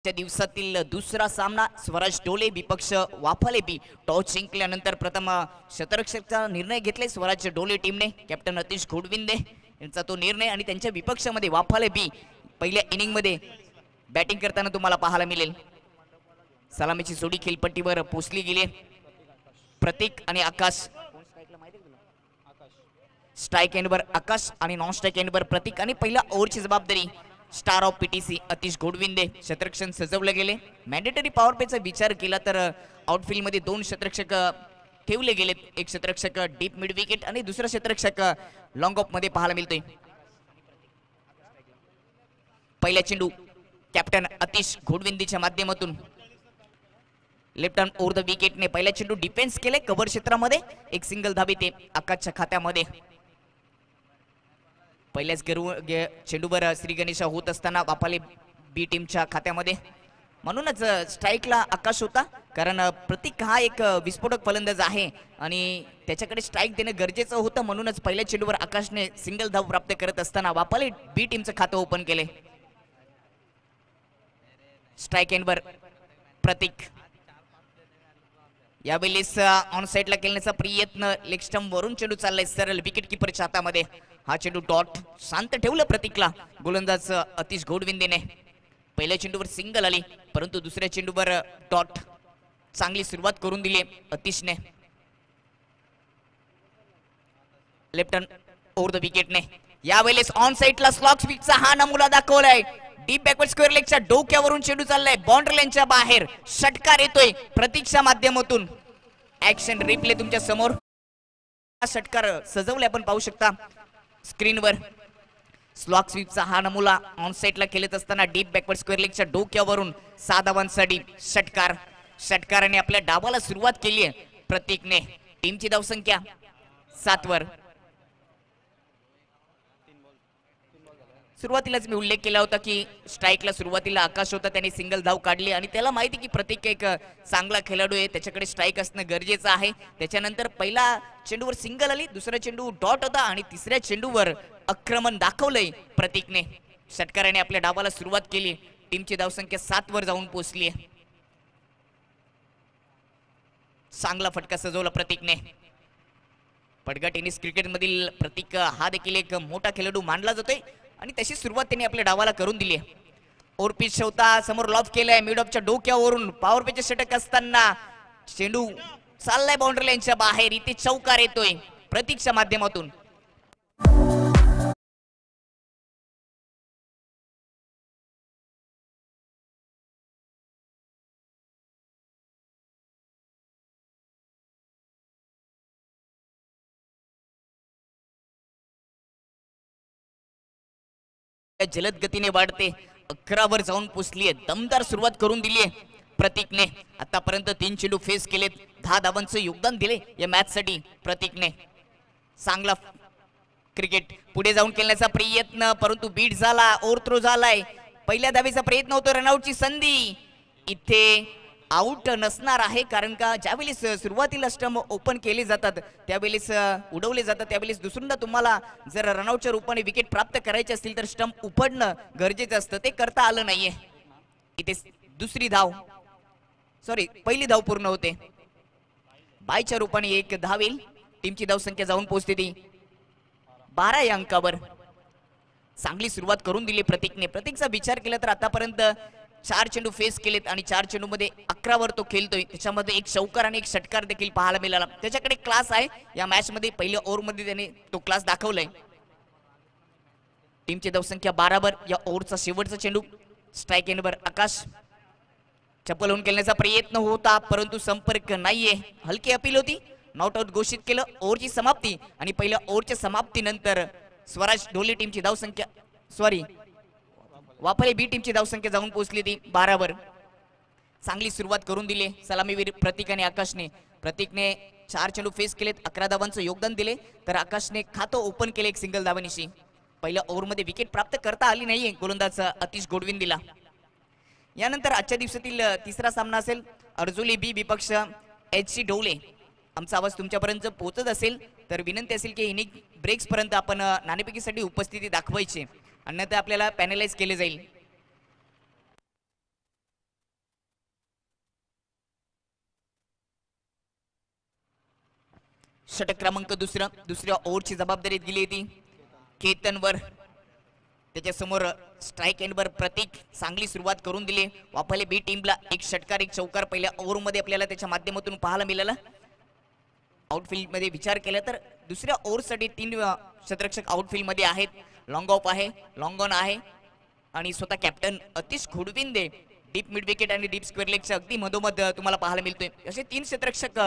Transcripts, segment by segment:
च्या दिवसातील दुसरा सामना स्वराज डोले विपक्ष वाफाले बी टॉस जिंकल्यानंतर प्रथम शतरक्षकचा निर्णय घेतले स्वराज डोले टीमने कॅप्टन अतिश घोडविंदे यांचा तो निर्णय आणि त्यांच्या विपक्षामध्ये वाफाले बी पहिल्या इनिंग मध्ये बॅटिंग करताना तुम्हाला पाहायला मिळेल। सलामीची जोडी खेळपट्टीवर पोचली गेली। प्रतीक आणि आकाश स्ट्राइक एंडवर आकाश आणि नॉन स्ट्राइक एंडवर प्रतीक आणि पहिल्या ओव्हरची जबाबदारी स्टार ऑफ पीटीसी अतिश घोडविंदे शतरक्षण सजवले गेले। मॅन्डेटरी पॉवर प्लेचा विचार केला तर आउटफील्ड मध्ये दोन शतरक्षक ठेवले गेले, एक शतरक्षक डीप मिड विकेट आणि दुसरा शतरक्षक लॉंग ऑफ मध्ये पाहायला मिळतोय। पहिला चेंडू कॅप्टन अतिश घोडविंदेच्या माध्यमातून लेफ्ट हँड ओव्हर द विकेटने पहिला चेंडू डिफेन्स केले कव्हर क्षेत्रामध्ये, एक सिंगल धाबी ते आकाशच्या खात्यामध्ये। पहिल्याच चेंडूवर श्री गणेश होत असताना वाफाले बी टीमच्या खात्यामध्ये, म्हणूनच स्ट्राइकला आकाश होता कारण प्रतीक हा एक विस्फोटक फलंदाज आहे आणि त्याच्याकडे स्ट्राइक देणं गरजेचं होतं, म्हणूनच पहिल्या चेंडूवर आकाशने सिंगल धाव प्राप्त करत असताना वाफाले बी टीमचं खातं ओपन केले। स्ट्राइक एंडवर प्रतीक यावेळेस ऑन साइडला खेळण्याचा प्रयत्न, लेग स्टंप वरून चेंडू चाललाय सरळ विकेट किपरच्या हातामध्ये। हा चेंडू डॉट शांत ठेवलं प्रतीकला गोलंदाज अतिश घोडविंदेने। पहिल्या चेंडूवर सिंगल आली परंतु दुसऱ्या चेंडूवर डॉट, चांगली सुरुवात करून दिली अतिशने। लेफ्ट हँड ओव्हर द विकेटने यावेळेस ऑन साइडला स्लॉग स्पीडचा हा नमुना दाखवलाय। डीप बॅकवर्ड स्क्वेअर लेगच्या डोक्यावरून चेंडू चाललाय बाउंड्री लाईनच्या बाहेर, षटकार येतोय प्रतीकच्या माध्यमातून। ऍक्शन रिप्ले तुमच्या समोर, षटकार सजवले आपण पाहू शकता स्क्रीनवर। स्लॉग स्वीपचा हा नमुना ऑन साइडला खेळत असताना डीप बॅकवर्ड स्क्वेअर लेगच्या डोक्यावरून 6 धावांसाठी षटकार। षटकाराने आपल्या डावाला सुरुवात केली आहे प्रतीकने। टीमची धावसंख्या 7 वर। सुरुवातीलाच मी उल्लेख केला होता की स्ट्राइकला सुरुवातीला आकाश होता, त्याने सिंगल धाव काढली आणि त्याला माहिती की प्रतीक एक चांगला खेळाडू आहे, त्याच्याकडे स्ट्राइक असणं गरजेचं आहे। त्याच्यानंतर पहिला चेंडूवर सिंगल आली, दुसरा चेंडू डॉट होता आणि तिसऱ्या चेंडूवर आक्रमण दाखवलंय प्रतीकने। षटकाराने आपल्या डावाला सुरुवात केली, टीमची धावसंख्या 7 वर जाऊन पोहोचली आहे। चांगला फटका सजवला प्रतीकने। पडगा टेनिस क्रिकेट मधील प्रतीक हा देखील एक मोठा खेळाडू मानला जातोय आणि तशी सुरुवात त्यांनी आपल्या डावाला करून दिली आहे। ओव्हर पिच होता, समोर लॉफ केलाय मिड ऑफच्या डोक्यावरून, पॉवर पिच षटक असताना चेंडू चाललाय बाउंड्री लाईनच्या बाहेर, इथे चौकार येतोय प्रतीकच्या माध्यमातून। जलद गतीने वाढते, 11 वर जाऊन पोचली आहे, दमदार सुरुवात करून दिली आहे प्रतीकने। आतापर्यंत 3 चेंडू फेस केलेत, 10 धावांचं योगदान दिले या मॅच साठी प्रतीकने। चांगला क्रिकेट पुढे जाऊन खेळण्याचा प्रयत्न परंतु बीट झाला, ओव्हर थ्रो झालाय। पहिल्या धावेचा प्रयत्न होतो, रनआउटची संधी, इथे आउट नसणार आहे कारण का ज्यावेळेस सुरुवातीला स्टंप ओपन केले जातात त्यावेळेस उडवले जातात, त्यावेळेस दुसऱ्यांदा तुम्हाला जर रनआउटच्या रूपाने विकेट प्राप्त करायचे असतील तर स्टंप उपडणं गरजेचं असतं, ते करता आलं नाहीये। इथे पहिली धाव पूर्ण होते, बायच्या रूपाने एक धाव येईल, टीमची धावसंख्या जाऊन पोहोचते ती 12 या अंकावर। चांगली सुरुवात करून दिली प्रतीकने। प्रतीकचा विचार केला तर आतापर्यंत 4 चेंडू फेस केलेत आणि 4 चेंडू मध्ये 11 वर तो खेळतोय, त्याच्यामध्ये एक चौकार आणि एक षटकार देखील पाहायला मिळाला। त्याच्याकडे क्लास आहे, या मॅच मध्ये पहिल्या ओव्हर मध्ये त्याने तो क्लास दाखवलाय। टीमची धावसंख्या 12 वर। या ओव्हरचा शेवटचा चेंडू स्ट्राइक एंडवर आकाश, चप्पल होऊन खेळण्याचा प्रयत्न होता परंतु संपर्क नाहीये, हलकी अपील होती, नॉट आउट घोषित केलं। ओव्हरची समाप्ती आणि पहिल्या ओव्हरच्या समाप्तीनंतर स्वराज डोले टीमची धावसंख्या वाफाले बी टीमची धावसंख्या जाऊन पोहोचली ती 12 वर। चांगली सुरुवात करून दिली सलामीवीर प्रतीक आणि आकाशने। प्रतीकने 4 चेंडू फेस केलेत, 11 धावांचं योगदान दिले तर आकाशने खातं ओपन केले एक सिंगल धावानिशी। पहिल्या ओव्हर मध्ये विकेट प्राप्त करता आली नाहीये गोलंदाज अतिश घोडविंदेला। यानंतर आजच्या दिवसातील तिसरा सामना असेल अर्जुली बी विपक्ष HC ढोले। आमचा आवाज तुमच्यापर्यंत पोहोचत असेल तर विनंती असेल की इनिंग ब्रेक्स पर्यंत आपण नाणेफेकीसाठी उपस्थिती दाखवायची, अन्यथा आपल्याला पॅनलाइज केले जाईल। षटक क्रमांक दुसऱ्या ओव्हरची जबाबदारी दिली होती केतनवर. त्याच्या समोर स्ट्राईक एंडवर प्रतीक चांगली सुरुवात करून दिली. वाफाले बी टीमला एक षटकार एक चौकार पहिल्या ओव्हरमध्ये आपल्याला त्याच्या माध्यमातून पाहायला मिळाला. आउटफील्ड मध्ये विचार केला तर दुसऱ्या ओव्हरसाठी 3 क्षेत्ररक्षक आउटफील्ड मध्ये आहेत. लॉंग ऑफ आहे, लॉंग ऑन आहे आणि स्वतः कॅप्टन अतिश खुडविंदे डीप मिड विकेट आणि डीप स्क्वेअर लेगच्या अगदी मधोमध तुम्हाला पाहायला मिळतोय. असे 3 क्षेत्ररक्षक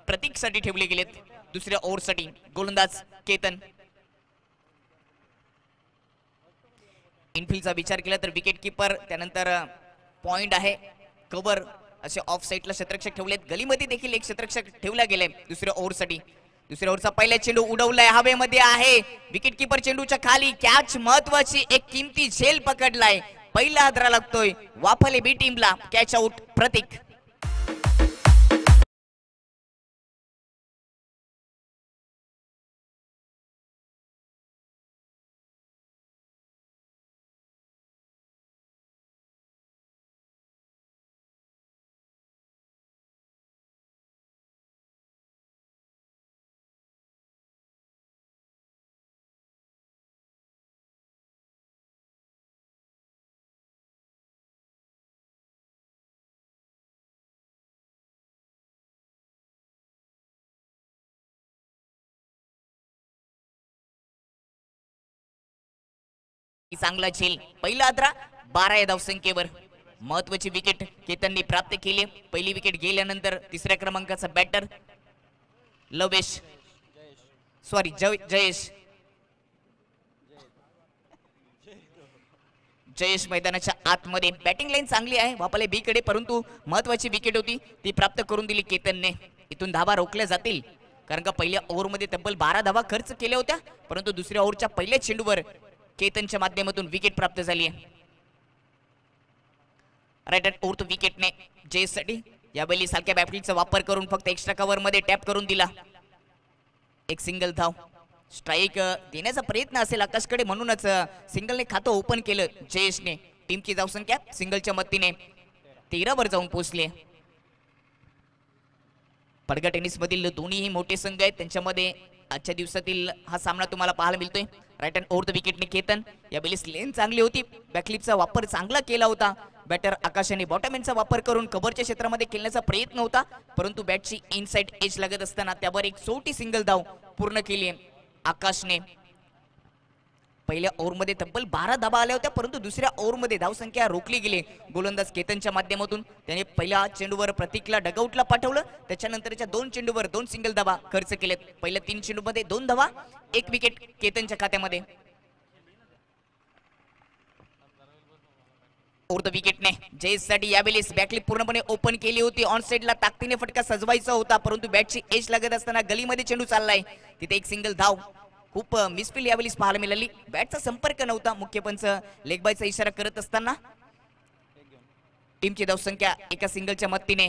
प्रतीकसाठी ठेवले गेलेत दुसऱ्या ओव्हरसाठी. गोलंदाज केतन. इनफिल्डचा विचार केला तर विकेट किपर, त्यानंतर पॉइंट आहे, कव्हर असे ऑफ साईडला क्षेत्ररक्षक ठेवलेत. गलीमध्ये देखील एक क्षेत्ररक्षक ठेवला गेलाय दुसऱ्या ओव्हरसाठी. दुसऱ्या ओव्हरचा पहिला चेंडू उडवलाय, हवेमध्ये आहे. विकेट किपर चेंडूच्या खाली, कॅच महत्वाची, एक किमती झेल पकडलाय. पहिला हादरा लागतोय वाफाले बी टीमला. कॅच आउट प्रतीक. चांगला झेल. पहिला हादरा 12 या धावसंख्येवर. महत्वाची विकेट केतनने प्राप्त केली. पहिली विकेट गेल्यानंतर तिसऱ्या क्रमांकाचा बॅटर जयेश मैदानाच्या आतमध्ये. बॅटिंग लाईन चांगली आहे वाफाले बी कडे, परंतु महत्वाची विकेट होती ती प्राप्त करून दिली केतनने. इथून धावा रोखल्या जातील कारण का पहिल्या ओव्हरमध्ये तब्बल 12 धावा खर्च केल्या होत्या, परंतु दुसऱ्या ओव्हरच्या पहिल्या चेंडूवर केतनच्या माध्यमातून विकेट प्राप्त झाली आहे. राईट हँड ओव्हर विकेटने जयेशसाठी यावेळी सारख्या बॅटचा वापर करून फक्त एक्स्ट्रा कव्हर मध्ये टॅप करून दिला. एक सिंगल धाव. स्ट्राईक देण्याचा प्रयत्न असेल आकाशकडे, म्हणूनच सिंगलने खातं ओपन केलं जयेशने. टीमची धावसंख्या सिंगलच्या मदतीने 13 वर जाऊन पोहोचली. पडगा टेनिस मधील दोन्हीही मोठे संघ आहेत, त्यांच्यामध्ये आजच्या दिवसातील हा सामना तुम्हाला पाहायला मिळतोय. राईट हँड ओव्हर विकेटने केतन. यावेळी लेन चांगली होती, बॅकलिपचा वापर चांगला केला होता. बॅटर आकाशाने बॉटम एंडचा वापर करून कव्हरच्या क्षेत्रामध्ये खेळण्याचा प्रयत्न होता, परंतु बॅटची इनसाइड एज लागत असताना त्यावर एक छोटी सिंगल धाव पूर्ण केली आकाशने. पहिल्या ओव्हरमध्ये तब्बल 12 धावा आल्या होत्या, परंतु दुसऱ्या ओव्हरमध्ये धावसंख्या रोखली गेली गोलंदाज केतनच्या माध्यमातून. त्याने पहिल्या चेंडूवर प्रतीकला डगआउटला पाठवलं, त्याच्यानंतरच्या 2 चेंडूवर 2 सिंगल धावा खर्च केलेत. पहिल्या 3 चेंडूमध्ये 2 धावा, 1 विकेट केतनच्या खात्यामध्ये. ओव्हर विकेटने जयेशसाठी यावेळी बॅकलिप पूर्णपणे ओपन केली होती. ऑन साइडला ताकदीने फटका सजवायचा होता, परंतु बॅटची एज लागत असताना गलीमध्ये चेंडू चाललाय, तिथे एक सिंगल धाव. खूप मिसफील यावेळी पाहायला मिळाली. बॅटचा संपर्क नव्हता. मुख्य पंच लेग बायचा इशारा करत असताना टीमची धावसंख्या एका सिंगलच्या मदतीने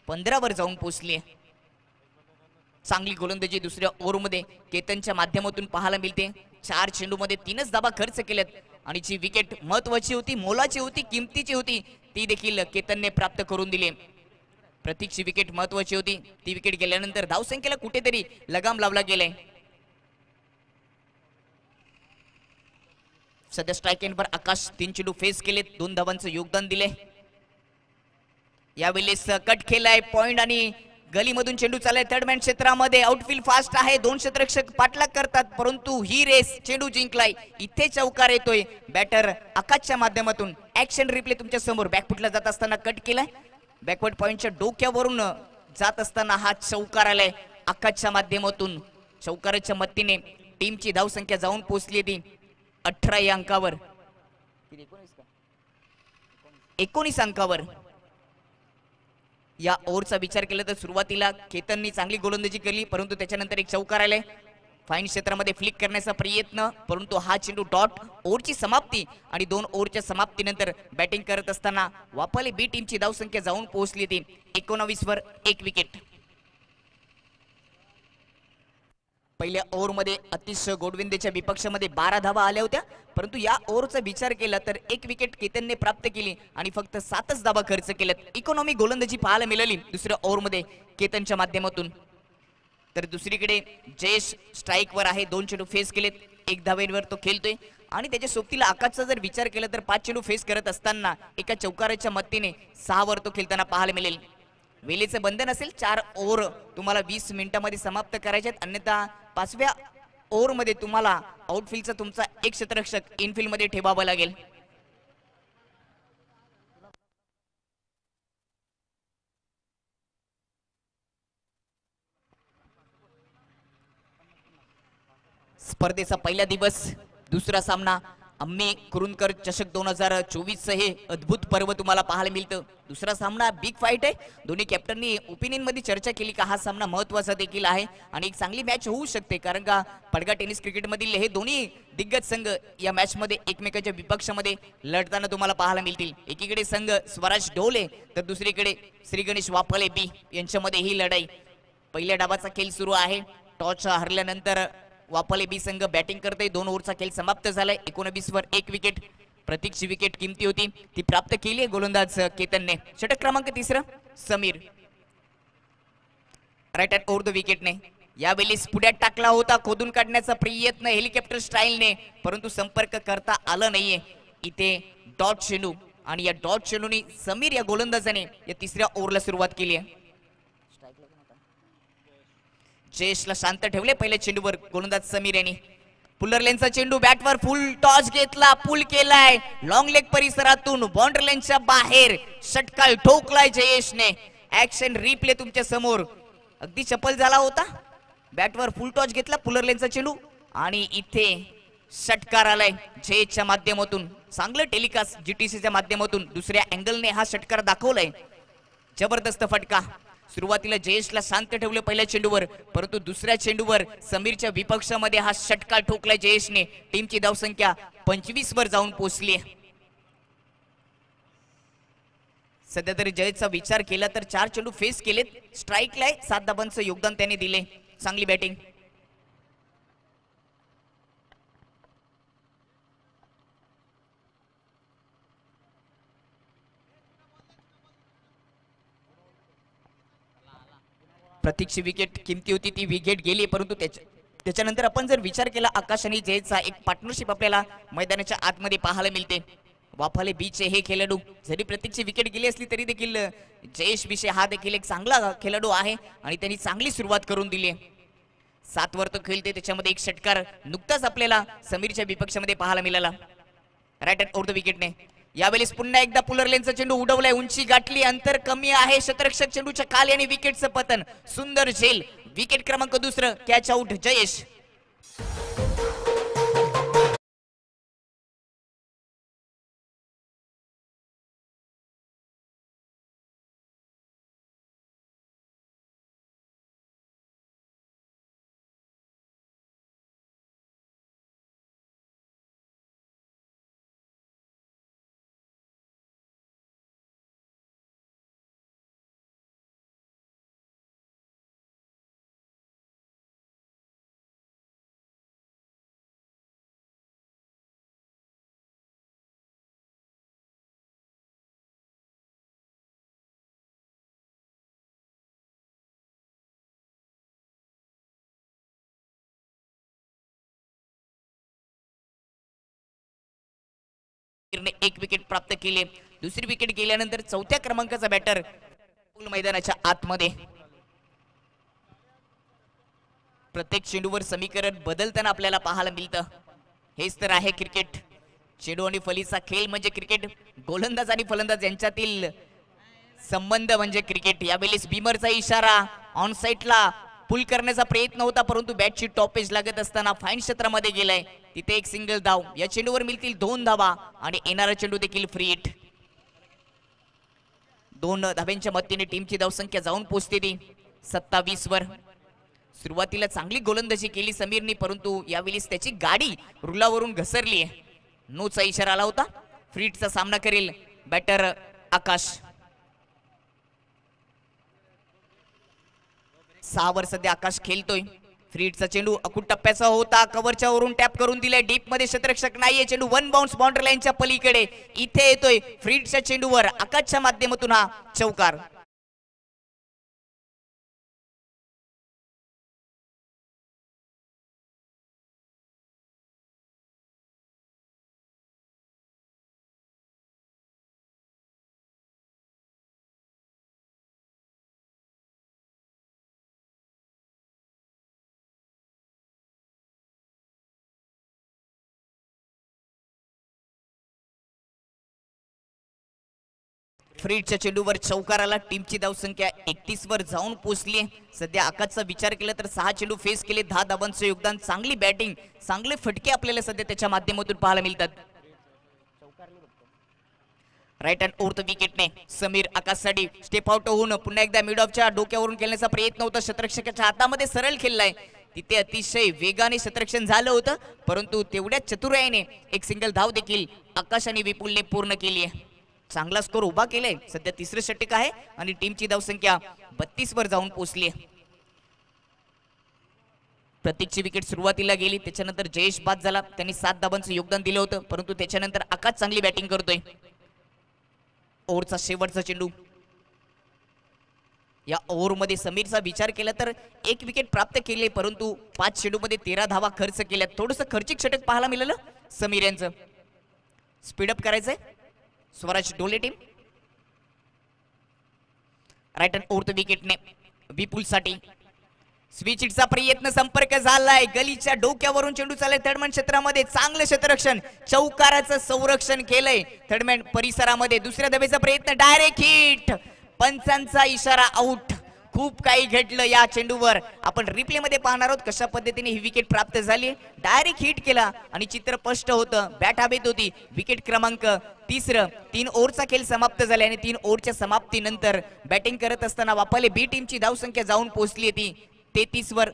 15 वर जाऊन पोहोचली. चांगली गोलंदाजी दुसऱ्या ओव्हरमध्ये केतनच्या माध्यमातून पाहायला मिळते. 4 चेंडूमध्ये 3च धावा खर्च केल्यात आणि जी विकेट महत्वाची होती, मोलाची होती, किमतीची होती, ती देखील केतनने प्राप्त करून दिली. प्रतीकची विकेट महत्वाची होती, ती विकेट गेल्यानंतर धावसंख्येला कुठेतरी लगाम लावला गेलाय. सध्या स्ट्राईक एंडवर आकाश 3 चेंडू फेस केलेत, 2 धावांचं योगदान दिले. यावेळेस कट केलाय पॉइंट आणि गलीमधून चेंडू चाललाय थर्ड मॅन क्षेत्रामध्ये. आउटफील्ड फास्ट आहे, 2 क्षेत्ररक्षक पाठलाग करतात, परंतु ही रेस चेंडू जिंकलाय. इथे चौकार येतोय बॅटर आकाशच्या माध्यमातून. ऍक्शन रिप्ले तुमच्या समोर. बॅकफुटला जात असताना कट केलाय, बॅकवर्ड पॉइंटच्या डोक्यावरून जात असताना हा चौकार आलाय आकाशच्या माध्यमातून. चौकाराच्या मदतीने टीमची धावसंख्या जाऊन पोहोचली ती 18 या अंकावर, 19 अंकावर. या ओव्हरचा विचार केला तर सुरुवातीला केतननी चांगली गोलंदाजी केली, परंतु त्याच्यानंतर एक चौकार आले. फाईन क्षेत्रामध्ये फ्लिक करण्याचा प्रयत्न, परंतु हा चेंडू डॉट. ओव्हरची समाप्ती आणि 2 ओव्हरच्या समाप्तीनंतर बॅटिंग करत असताना वाफाले बी टीमची धावसंख्या जाऊन पोहोचली ती 19 वर 1 विकेट. पहिल्या ओव्हरमध्ये अतिश गोडविंदेच्या विपक्षामध्ये 12 धावा आल्या होत्या, परंतु या ओव्हरचा विचार केला तर 1 विकेट केतनने प्राप्त केली आणि फक्त 7च धावा खर्च केल्यात. इकॉनॉमी गोलंदाजी पाहायला मिळाली दुसऱ्या ओव्हरमध्ये केतनच्या माध्यमातून. तर दुसरीकडे जयेश स्ट्राईकवर आहे, 2 चेंडू फेस केलेत, 1 धावेवर तो खेळतोय आणि त्याच्या सोबतीला आकाशचा जर विचार केला तर 5 चेंडू फेस करत असताना एका चौकाराच्या मदतीने 6 वर तो खेळताना पाहायला मिळेल. वेळेचं बंधन असेल, 4 ओव्हर तुम्हाला 20 मिनिटांमध्ये समाप्त करायचे आहेत, अन्यथा 5व्या ओव्हरमध्ये तुम्हाला आउटफील्डचा तुमचा एक क्षेत्ररक्षक इनफील्ड मध्ये ठेवावा लागेल. स्पर्धेचा पहिला दिवस, दुसरा सामना अम्मी कुरुंदकर चषक 2024 हे अद्भुत पर्व तुम्हाला पाहायला मिळतं. दुसरा सामना बिग फाईट आहे. दोन्ही कॅप्टननी ओपिनियन मध्ये चर्चा केली का हा सामना महत्वाचा देखील आहे आणि एक चांगली मॅच होऊ शकते, कारण का पडगा टेनिस क्रिकेट मधील हे दोन्ही दिग्गज संघ या मॅच मध्ये एकमेकांच्या विपक्षामध्ये लढताना तुम्हाला पाहायला मिळतील. एकीकडे संघ स्वराज ढोले तर दुसरीकडे श्री गणेश वाफळे बी यांच्यामध्ये ही लढाई. पहिल्या डावाचा खेळ सुरू आहे. टॉस हरल्यानंतर वाफळे बी संघ बॅटिंग करते. 2 ओव्हरचा खेळ समाप्त झालाय. 19 वर 1 विकेट, प्रतीकची विकेट किमती होती ती प्राप्त केली आहे गोलंदाज केतनने. षटक क्रमांक 3 Sameer right hand over the विकेटने यावेळेस पुढ्यात टाकला होता, खोदून काढण्याचा प्रयत्न हेलिकॉप्टर स्टाईलने, परंतु संपर्क करता आला नाहीये. इथे डॉट चेंडू आणि या डॉट चेंडूने समीर या गोलंदाजाने या 3ऱ्या ओव्हरला सुरुवात केली आहे. जयेशला शांत ठेवले पहिल्या चेंडूवर गोलंदाज समीर यांनी. पुलर लेनचा चेंडू बॅटवर फुल टॉस घेतला, पुल केलाय लॉंग लेग परिसरातून बाउंड्री लाईनच्या बाहेर, षटकार ठोकलाय जयेशने. ऍक्शन रिप्ले तुमच्या समोर, अगदी चपल झाला होता. बॅटवर फुल टॉस घेतला पुलर लेनचा चेंडू आणि इथे षटकार आलाय जयेशच्या माध्यमातून. चांगलं टेलिकास्ट जीटीसीच्या माध्यमातून दुसऱ्या अँगलने हा षटकार दाखवलाय. जबरदस्त फटका. सुरुवातीला जयेशला शांत ठेवलं पहिल्या चेंडूवर, परंतु दुसऱ्या चेंडूवर समीरच्या विपक्षामध्ये हा षटकार ठोकला जयेशने. टीमची धावसंख्या 25 वर जाऊन पोहोचली. सध्या तरी जयेशचा विचार केला तर 4 चेंडू फेस केलेत, स्ट्राईकला 7 धाबांचं योगदान त्याने दिले. चांगली बॅटिंग. प्रतीकची विकेट किमती होती, ती विकेट गेली, परंतु त्याच्यानंतर आपण जर विचार केला आकाश आणि जयचा एक पार्टनरशिप आपल्याला मैदानाच्या आतमध्ये पाहायला मिळते. वाफाले बीचे हे खेळाडू, जरी प्रतीकची विकेट गेली असली तरी देखील जयेश बीचे हा देखील एक चांगला खेळाडू आहे आणि त्यांनी चांगली सुरुवात करून दिली आहे. 7 वर तो खेळते, त्याच्यामध्ये एक षटकार नुकताच आपल्याला समीरच्या विपक्षामध्ये पाहायला मिळाला राईट हँड ओव्हर द विकेटने. यावेळेस पुन्हा एकदा पुलर लेनचा चेंडू उडवलाय, उंची गाठली, अंतर कमी आहे, क्षेत्ररक्षक चेंडूच्या खाली आणि विकेटचं पतन. सुंदर झेल. विकेट क्रमांक 2 कॅच आउट जयेश. एक विकेट प्राप्त केली. दुसरी विकेट गेल्यानंतर 4थ्या क्रमांकाचा बॅटर मैदानाच्या आतमध्ये. प्रत्येक चेंडूवर समीकरण बदलताना आपल्याला पाहायला मिळतं. हेच तर आहे क्रिकेट. चेंडू आणि फलीचा खेळ म्हणजे क्रिकेट. गोलंदाज आणि फलंदाज यांच्यातील संबंध म्हणजे क्रिकेट. यावेळेस बीमरचा इशारा, ऑन साइडला पुल करण्याचा प्रयत्न होता, परंतु बॅटची टॉपेज लागत असताना फाईन क्षेत्रामध्ये गेलाय. तिथे एक सिंगल धाव. या चेंडूवर मिळतील 2 धावा आणि येणारा चेंडू देखील फ्री हिट. 2 धाब्यांच्या मदतीने टीमची धावसंख्या जाऊन पोहोचते ती 27 वर. सुरुवातीला चांगली गोलंदाजी केली समीरनी, परंतु यावेळेस त्याची गाडी रुलावरून घसरली आहे. नोचा इशारा आला होता. फ्री हिटचा सामना करेल बॅटर आकाश. 6 वर सध्या आकाश खेळतोय. फ्री हिटचा चेंडू अकुट टप्प्याचा होता, कव्हरच्या वरून टॅप करून दिलाय. डीप मध्ये क्षेत्ररक्षक नाहीये. चेंडू 1 बाउन्स बाउंड्री लाईनच्या पलीकडे. इथे येतोय फ्री हिटच्या चेंडूवर आकाशच्या माध्यमातून हा चौकार. फ्रीडच्या चेंडूवर चौकाराला टीमची धावसंख्या 31 वर जाऊन पोहोचली आहे. सध्या आकाशचा विचार केला तर 6 चेंडू फेस केले, 10 धावांचं योगदान, चांगली बॅटिंग, चांगले फटके आपल्याला सध्या त्याच्या माध्यमातून पाहायला मिळतात. राईट हँड ओव्हर द विकेटने समीर आकाशसाठी स्टेप आउट होऊन पुन्हा एकदा मिड ऑफच्या डोक्यावरून खेळण्याचा प्रयत्न होता. शतरक्षकाच्या हातामध्ये सरळ खेळलाय, तिथे अतिशय वेगाने शतरक्षण झालं होतं, परंतु तेवढ्या चतुराईने एक सिंगल धाव देखील आकाश आणि विपुलने पूर्ण केली आहे. चांगला स्कोर उभा केलाय. सध्या तिसरं षटक आहे आणि टीमची धावसंख्या 32 वर जाऊन पोहोचली आहे. प्रतीकची विकेट सुरुवातीला गेली, त्याच्यानंतर जयेश बाद झाला, त्यांनी 7 धावांचं योगदान दिलं होतं, परंतु त्याच्यानंतर आकाश चांगली बॅटिंग करतोय. ओव्हरचा शेवटचा चेंडू. या ओव्हरमध्ये समीरचा विचार केला तर 1 विकेट प्राप्त केले, परंतु 5 चेंडूमध्ये 13 धावा खर्च केल्या. थोडंसं खर्चिक षटक पाहायला मिळालं समीर यांचं. स्पीडअप करायचंय Swaraj Dole team. Right hand over the विकेटने विपुलसाठी स्विच हिटचा प्रयत्न, संपर्क झालाय, गलीच्या डोक्यावरून चेंडू चाललाय थर्डमॅन क्षेत्रामध्ये, चांगलं क्षेत्ररक्षण, चौकाराचं संरक्षण केलंय थर्डमॅन परिसरामध्ये. दुसऱ्या धावेचा प्रयत्न, डायरेक्ट हिट, पंचांचा इशारा, आउट. खूप काही घडलं या चेंडूवर. आपण रिप्ले मध्ये पाहणार आहोत कशा पद्धतीने ही विकेट प्राप्त झाली. डायरेक्ट हिट केला आणि चित्र स्पष्ट होतं, बॅट हवेत होती. विकेट क्रमांक 3. 3 ओव्हरचा खेळ समाप्त झाला आणि 3 ओव्हरच्या समाप्तीनंतर बॅटिंग करत असताना वापरले बी टीमची धावसंख्या जाऊन पोहोचली ती 33 वर.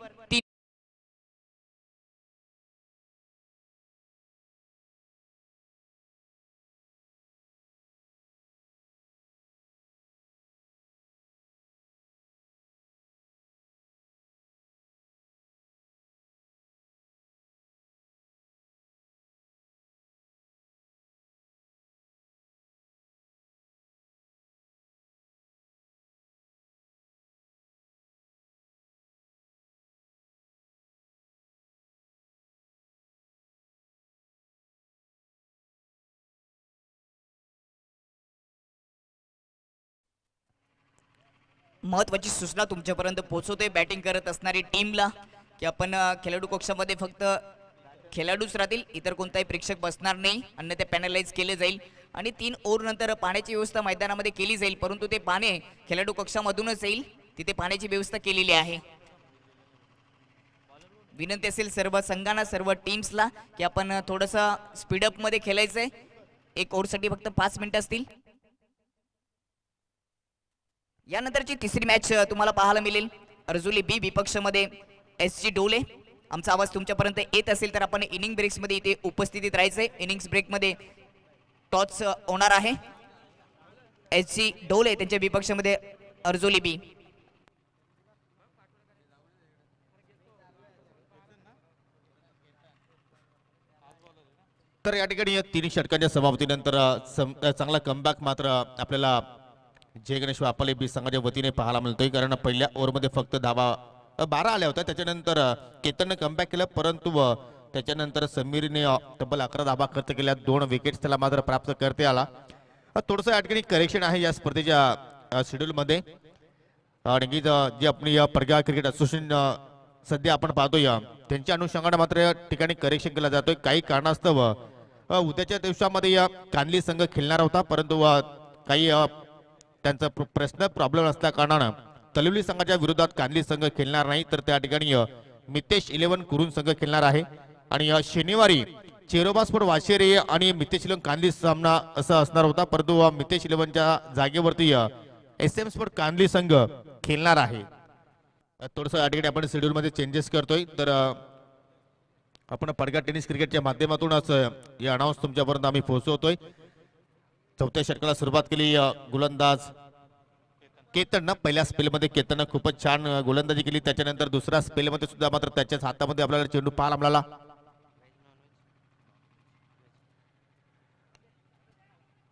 महत्वाची सूचना तुमच्यापर्यंत पोहोचवतोय बॅटिंग करत असणारी टीमला की आपण खेळाडू कक्षामध्ये फक्त खेळाडूच राहतील, इतर कोणताही प्रेक्षक बसणार नाही, अन्यथा पॅनलाइज केले जाईल. आणि 3 ओव्हर नंतर पाण्याची व्यवस्था मैदानामध्ये केली जाईल, परंतु ते पाणी खेळाडू कक्षामधूनच येईल, तिथे पाण्याची व्यवस्था केलेली आहे. विनंती असेल सर्व संघांना, सर्व टीम्सला की आपण थोडंसं स्पीडअप मध्ये खेळायचंय. 1 ओव्हरसाठी फक्त 5 मिनिटं असतील. यानंतरची तिसरी मॅच तुम्हाला पाहायला मिळेल अर्जुली बी विपक्षमध्ये SG डोले. आमचा आवाज तुमच्यापर्यंत येत असेल तर आपण इनिंग ब्रेक्स मध्ये इथे उपस्थितीत राहायचंय. इनिंग्स ब्रेक मध्ये टॉस होणार आहे. SG डोले त्यांच्या विपक्षामध्ये अर्जुली बी. तर या ठिकाणी या 3 षटकांच्या समाप्तीनंतर चांगला कमबॅक मात्र आपल्याला जय गणेश वापाले बी संघाच्या वतीने पाहायला मिळतोय. कारण पहिल्या ओव्हरमध्ये फक्त धावा 12 आल्या होत्या, त्याच्यानंतर केतनने कमबॅक केलं, परंतु त्याच्यानंतर समीरने तब्बल 11 धावा खर्च केल्या. 2 विकेट्स त्याला मात्र प्राप्त करते आला. थोडंसं या ठिकाणी करेक्शन आहे या स्पर्धेच्या शेड्यूलमध्ये. आणि जी आपली प्रज्ञा क्रिकेट असोसिएशन सध्या आपण पाहतोय त्यांच्या अनुषंगाने मात्र या ठिकाणी करेक्शन केलं जातोय. काही कारणास्तव उद्याच्या दिवसामध्ये या कांदली संघ खेळणार होता, परंतु काही त्यांचा प्रॉब्लेम असल्या कारणानं तलवली संघाच्या विरोधात कांदली संघ खेळणार नाही, तर त्या ठिकाणी मितेश 11 कुरुन संघ खेळणार आहे. आणि शनिवारी चेरोबा स्पोर्ट वाशेरे आणि मितेश 11 कांदली सामना असा असणार होता, परंतु मितेश 11च्या जागेवरती SM स्पोर्ट कांदली संघ खेळणार आहे. थोडंसं या ठिकाणी आपण शेड्यूल मध्ये चेंजेस करतोय. तर आपण पडगा टेनिस क्रिकेटच्या माध्यमातूनच या अनाउन्स तुमच्यापर्यंत आम्ही पोहोचवतोय. 4थ्या षटकाला सुरुवात केली गोलंदाज केतन. पहिल्या स्पेलमध्ये केतन खूपच छान गोलंदाजी केली, त्याच्यानंतर दुसऱ्या स्पेलमध्ये सुद्धा मात्र त्याच्याच हातामध्ये आपल्याला चेंडू पाहायला मिळाला.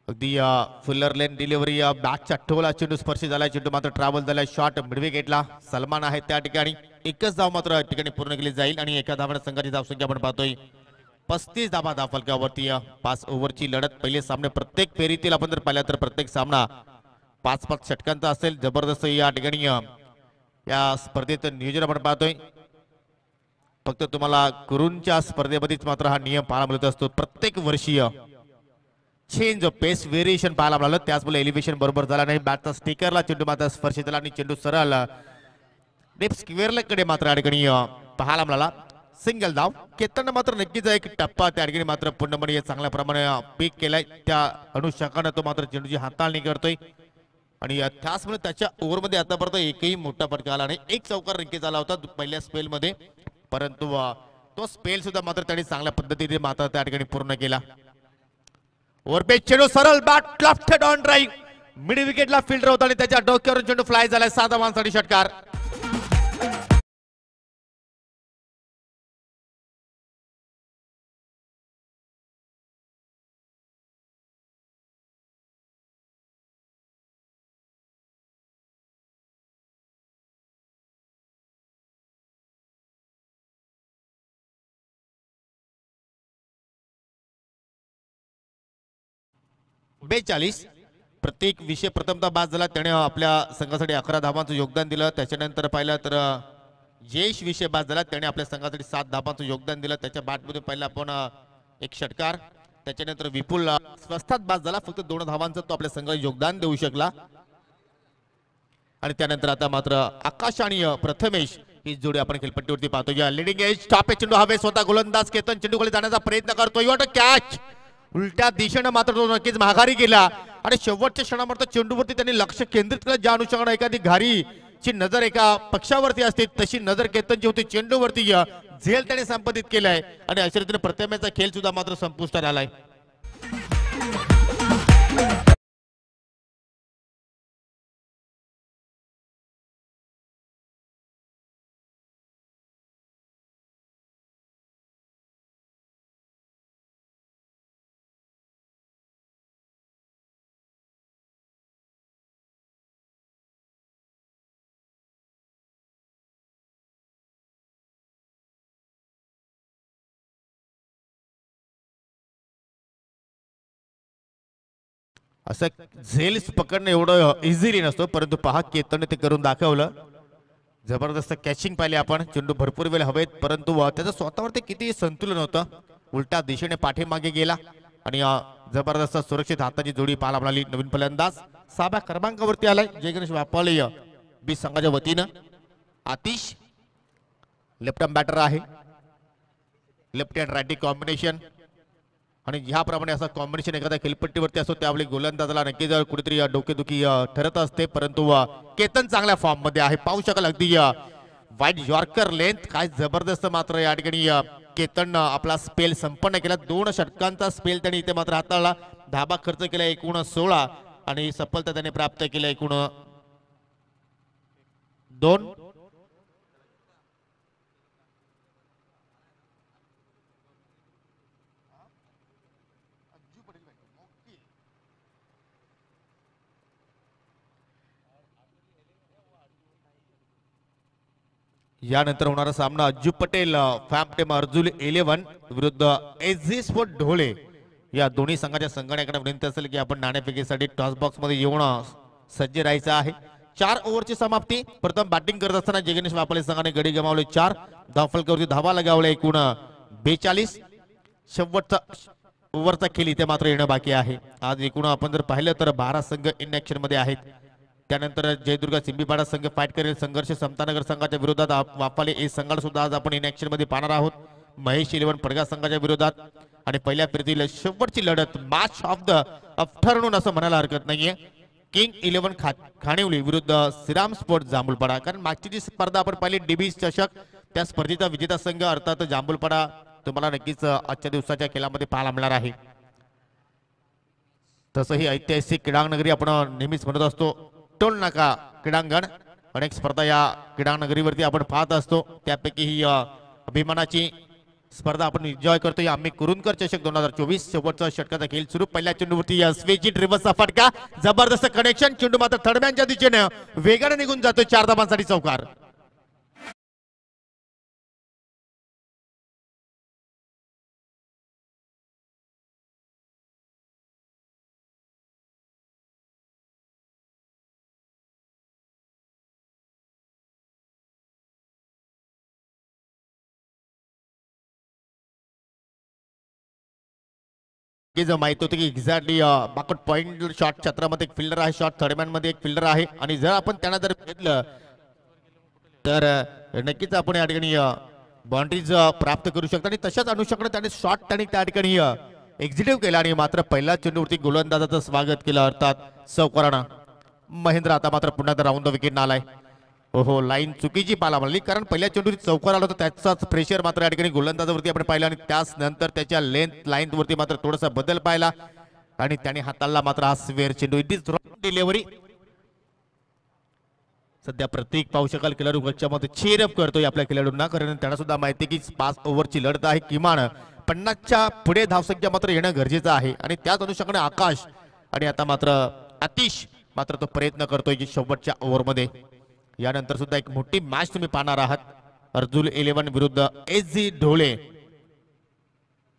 अगदी फुल्लर लेन डिलिव्हरी, बॅटच्या टोला चेंडू स्पर्शी झाला, चेंडू मात्र ट्रॅव्हल झाला. शॉट मिडविकेटला सलमान आहे त्या ठिकाणी. एकच धाव मात्र ठिकाणी पूर्ण केली जाईल आणि एका धावाने संघाची धावसंख्या आपण पाहतोय 35 धावा धावफलकावरती. 5 ओव्हरची लढत. पहिले सामने प्रत्येक फेरीतील आपण जर पाहिला तर प्रत्येक सामना 5-5 षटकांचा असेल. जबरदस्त या ठिकाणी या स्पर्धेत नियोजन आपण पाहतोय. फक्त तुम्हाला कुरूंच्या स्पर्धेमध्येच मात्र हा नियम पाहायला मिळत असतो. प्रत्येक वर्षीय चेंज ऑफ पेस व्हेरिएशन पाहायला मिळालं, त्याचमुळे एलिव्हेशन बरोबर झाला नाही. बॅटचा स्टिकरला चेंडू मात्र स्पर्श झाला आणि चेंडू सरळ डीप स्क्वेअरला कडे मात्र अडकणी पाहायला मिळाला. सिंगल धाव. केतन मात्र नक्कीच एक टप्पा त्या ठिकाणी मात्र पूर्णपणे चांगल्या प्रमाणे पीक केलाय. त्या अनुषंगाने तो मात्र चेंडूची हाताळणी करतोय आणि त्याचमुळे त्याच्या ओव्हरमध्ये आतापर्यंत एकही मोठा फटका आला नाही. एक चौकार नक्कीच आला होता पहिल्या स्पेल मध्ये, परंतु तो स्पेल सुद्धा मात्र त्याने चांगल्या पद्धतीने मात्र त्या ठिकाणी पूर्ण केला. ओव्हरपेच चेंडू सरळ bat left on drive mid विकेटला फील्डर होता आणि त्याच्या डोक्यावरून चेंडू फ्लाय झालाय. 7 धावांसाठी षटकार. बेचाळीस. प्रत्येक विषय प्रथमतः बाद झाला. त्याने आपल्या संघासाठी 11 धावांचं योगदान दिलं. त्याच्यानंतर पाहिलं तर जयेश विषय बाद झाला. त्याने आपल्या संघासाठी 7 धावांचं योगदान दिलं. त्याच्या बॅटमध्ये पहिला आपण एक षटकार. त्याच्यानंतर विपुल स्वस्तात बाद झाला. फक्त 2 धावांचं तो आपल्या संघाला योगदान देऊ शकला. आणि त्यानंतर आता मात्र आकाश आणि प्रथमेश ही जोडी आपण खेळपट्टीवरती पाहतो. या लिडिंग एज टॉप चेंडू हवे. स्वतः गोलंदाज केतन चेंडूकडे जाण्याचा प्रयत्न करतो. You catch. उलट्या दिशेने मात्र तो नक्कीच माघारी गेला आणि शेवटच्या क्षणामध्ये चेंडूवरती त्यांनी लक्ष केंद्रित केलं. ज्या अनुषंगाने एखादी घारीची नजर एका पक्षावरती असते तशी नजर केतनची होती. चेंडूवरती झेल त्याने संपादित केलाय आणि अशा रीतीने प्रथमेशचा खेळ सुद्धा मात्र संपुष्टात आलाय. असं झेल पकडणं एवढं इझिली नसतो, परंतु पहा केतनने ते करून दाखवलं. जबरदस्त कॅचिंग पाहिले आपण. चेंडू भरपूर वेळ हवेत, परंतु त्याचं स्वतःवरती किती संतुलन होतं. उलट्या दिशेने पाठीमागे गेला आणि जबरदस्त सुरक्षित हाताची जोडी पाहायला मिळाली. नवीन फलंदाज 6व्या क्रमांकावरती आलाय जय गणेश वापाळे बी संघाच्या वतीनं. आतिश लेफ्ट आर्म बॅटर आहे. लेफ्ट हँड राईटी कॉम्बिनेशन आणि ह्याप्रमाणे असं कॉम्बिनेशन एखाद्या खेळपट्टीवरती असतो त्यावेळी गोलंदाजाला नक्कीच कुठेतरी डोकेदुखी ठरत असते. परंतु केतन चांगल्या फॉर्म मध्ये आहे. पाहू शकाल अगदी वाईट यॉर्कर लेंथ काय जबरदस्त. मात्र या ठिकाणी केतन आपला स्पेल संपन्न केला. 2 षटकांचा स्पेल त्याने इथे मात्र हाताळला. धाबा खर्च केला एकूण 16 आणि सफलता त्याने प्राप्त केली एकूण 2. यानंतर होणारा सामना अज्जू पटेल फॅम टीम अर्जुल 11 विरुद्ध एसजी स्पोर्ट ढोळे. या दोन्ही संघाच्या संघटनाकडे विनंती असेल की आपण नाणेफेकीसाठी टॉस बॉक्स मध्ये येऊन सज्ज राहायचं आहे. 4 ओव्हरची समाप्ती. प्रथम बॅटिंग करत असताना जय गणेश वापाळे संघाने गडी गमावले 4 धावफलकावरती धावा लगावल्या एकूण 42. शेवटचा ओव्हरचा खेळ इथे मात्र येणं बाकी आहे. आज एकूण आपण जर पाहिलं तर 12 संघ इन ऍक्शन मध्ये आहेत. त्यानंतर जयदुर्गा सिंबीपाडा संघ फाईट करेल. संघर्ष समतानगर संघाच्या विरोधात वापाले ए संघाला सुद्धा आज आपण इन ऍक्शन मध्ये पाहणार आहोत. महेश 11 पडगा संघाच्या विरोधात आणि पहिल्या फेरीतील शेवटची लढत मॅच ऑफ द आफ्टरनून असं म्हणायला हरकत नाहीये. किंग 11 खाणिवली विरुद्ध श्रीराम स्पोर्ट जांभूळपाडा. कारण मागची जी स्पर्धा आपण पाहिली डीबी चषक त्या स्पर्धेचा विजेता संघ अर्थात जांभूळपाडा तुम्हाला नक्कीच आजच्या दिवसाच्या खेळामध्ये पाहायला मिळणार आहे. तसंही ऐतिहासिक क्रीडांगणनगरी आपण नेहमीच म्हणत असतो. टोल नाका क्रीडांगण अनेक स्पर्धा या क्रीडांगणनगरीवरती आपण पाहत असतो. त्यापैकी ही अभिमानाची स्पर्धा आपण एन्जॉय करतो. आम्ही कुरुंदकर चषक 2024 शेवटचा षटकाचा खेळ सुरू. पहिल्या चेंडूवरती स्वेजी ड्रिव्हर्सचा फटका. जबरदस्त कनेक्शन. चेंडू मात्र थर्डमॅनच्या दिशेने वेगाने निघून जातो. 4 धावांसाठी चौकार. की जर माहिती होतं की एक्झॅक्टली बाकट पॉइंट शॉट क्षेत्रामध्ये एक फिल्डर आहे, शॉट थर्डमॅन मध्ये एक फिल्डर आहे आणि जर आपण त्यांना जर घेतलं तर नक्कीच आपण या ठिकाणी बाउंड्रीज प्राप्त करू शकतो आणि तशाच अनुषंगाने त्याने शॉट त्यांनी त्या ठिकाणी एक्झिक्यूट केला आणि मात्र पहिल्या चेंडूवरती गोलंदाजाचं स्वागत केलं अर्थात सौकरानं. महेंद्र आता मात्र पुन्हा एकदा राऊंड द विकेट आलाय. हो लाईन चुकीची पाला म्हणली कारण पहिल्या चेंडूवरती चौकार आला होता त्याचाच प्रेशर मात्र या ठिकाणी गोलंदाजावरती आपण पाहिलं आणि त्याच नंतर त्याच्या लेंथ लाईन वरती मात्र थोडासा बदल पाहिला आणि त्याने हाताळला मात्र हा स्वेअर चेंडू. It is wrong delivery. सध्या प्रत्येक पाहू शकाल खेळाडू कक्षामध्ये चेअरअप करतोय आपल्या खेळाडूंना कारण त्यांना सुद्धा माहिती की 5 ओव्हरची लढत आहे, किमान 50च्या पुढे धावसंख्या मात्र येणं गरजेचं आहे आणि त्याच अनुषंगाने आकाश आणि आता मात्र आतिश मात्र तो प्रयत्न करतोय की शेवटच्या ओव्हरमध्ये. यानंतर सुद्धा एक मोठी मॅच तुम्ही पाहणार आहात. अर्जुल 11 विरुद्ध SG ढोळे.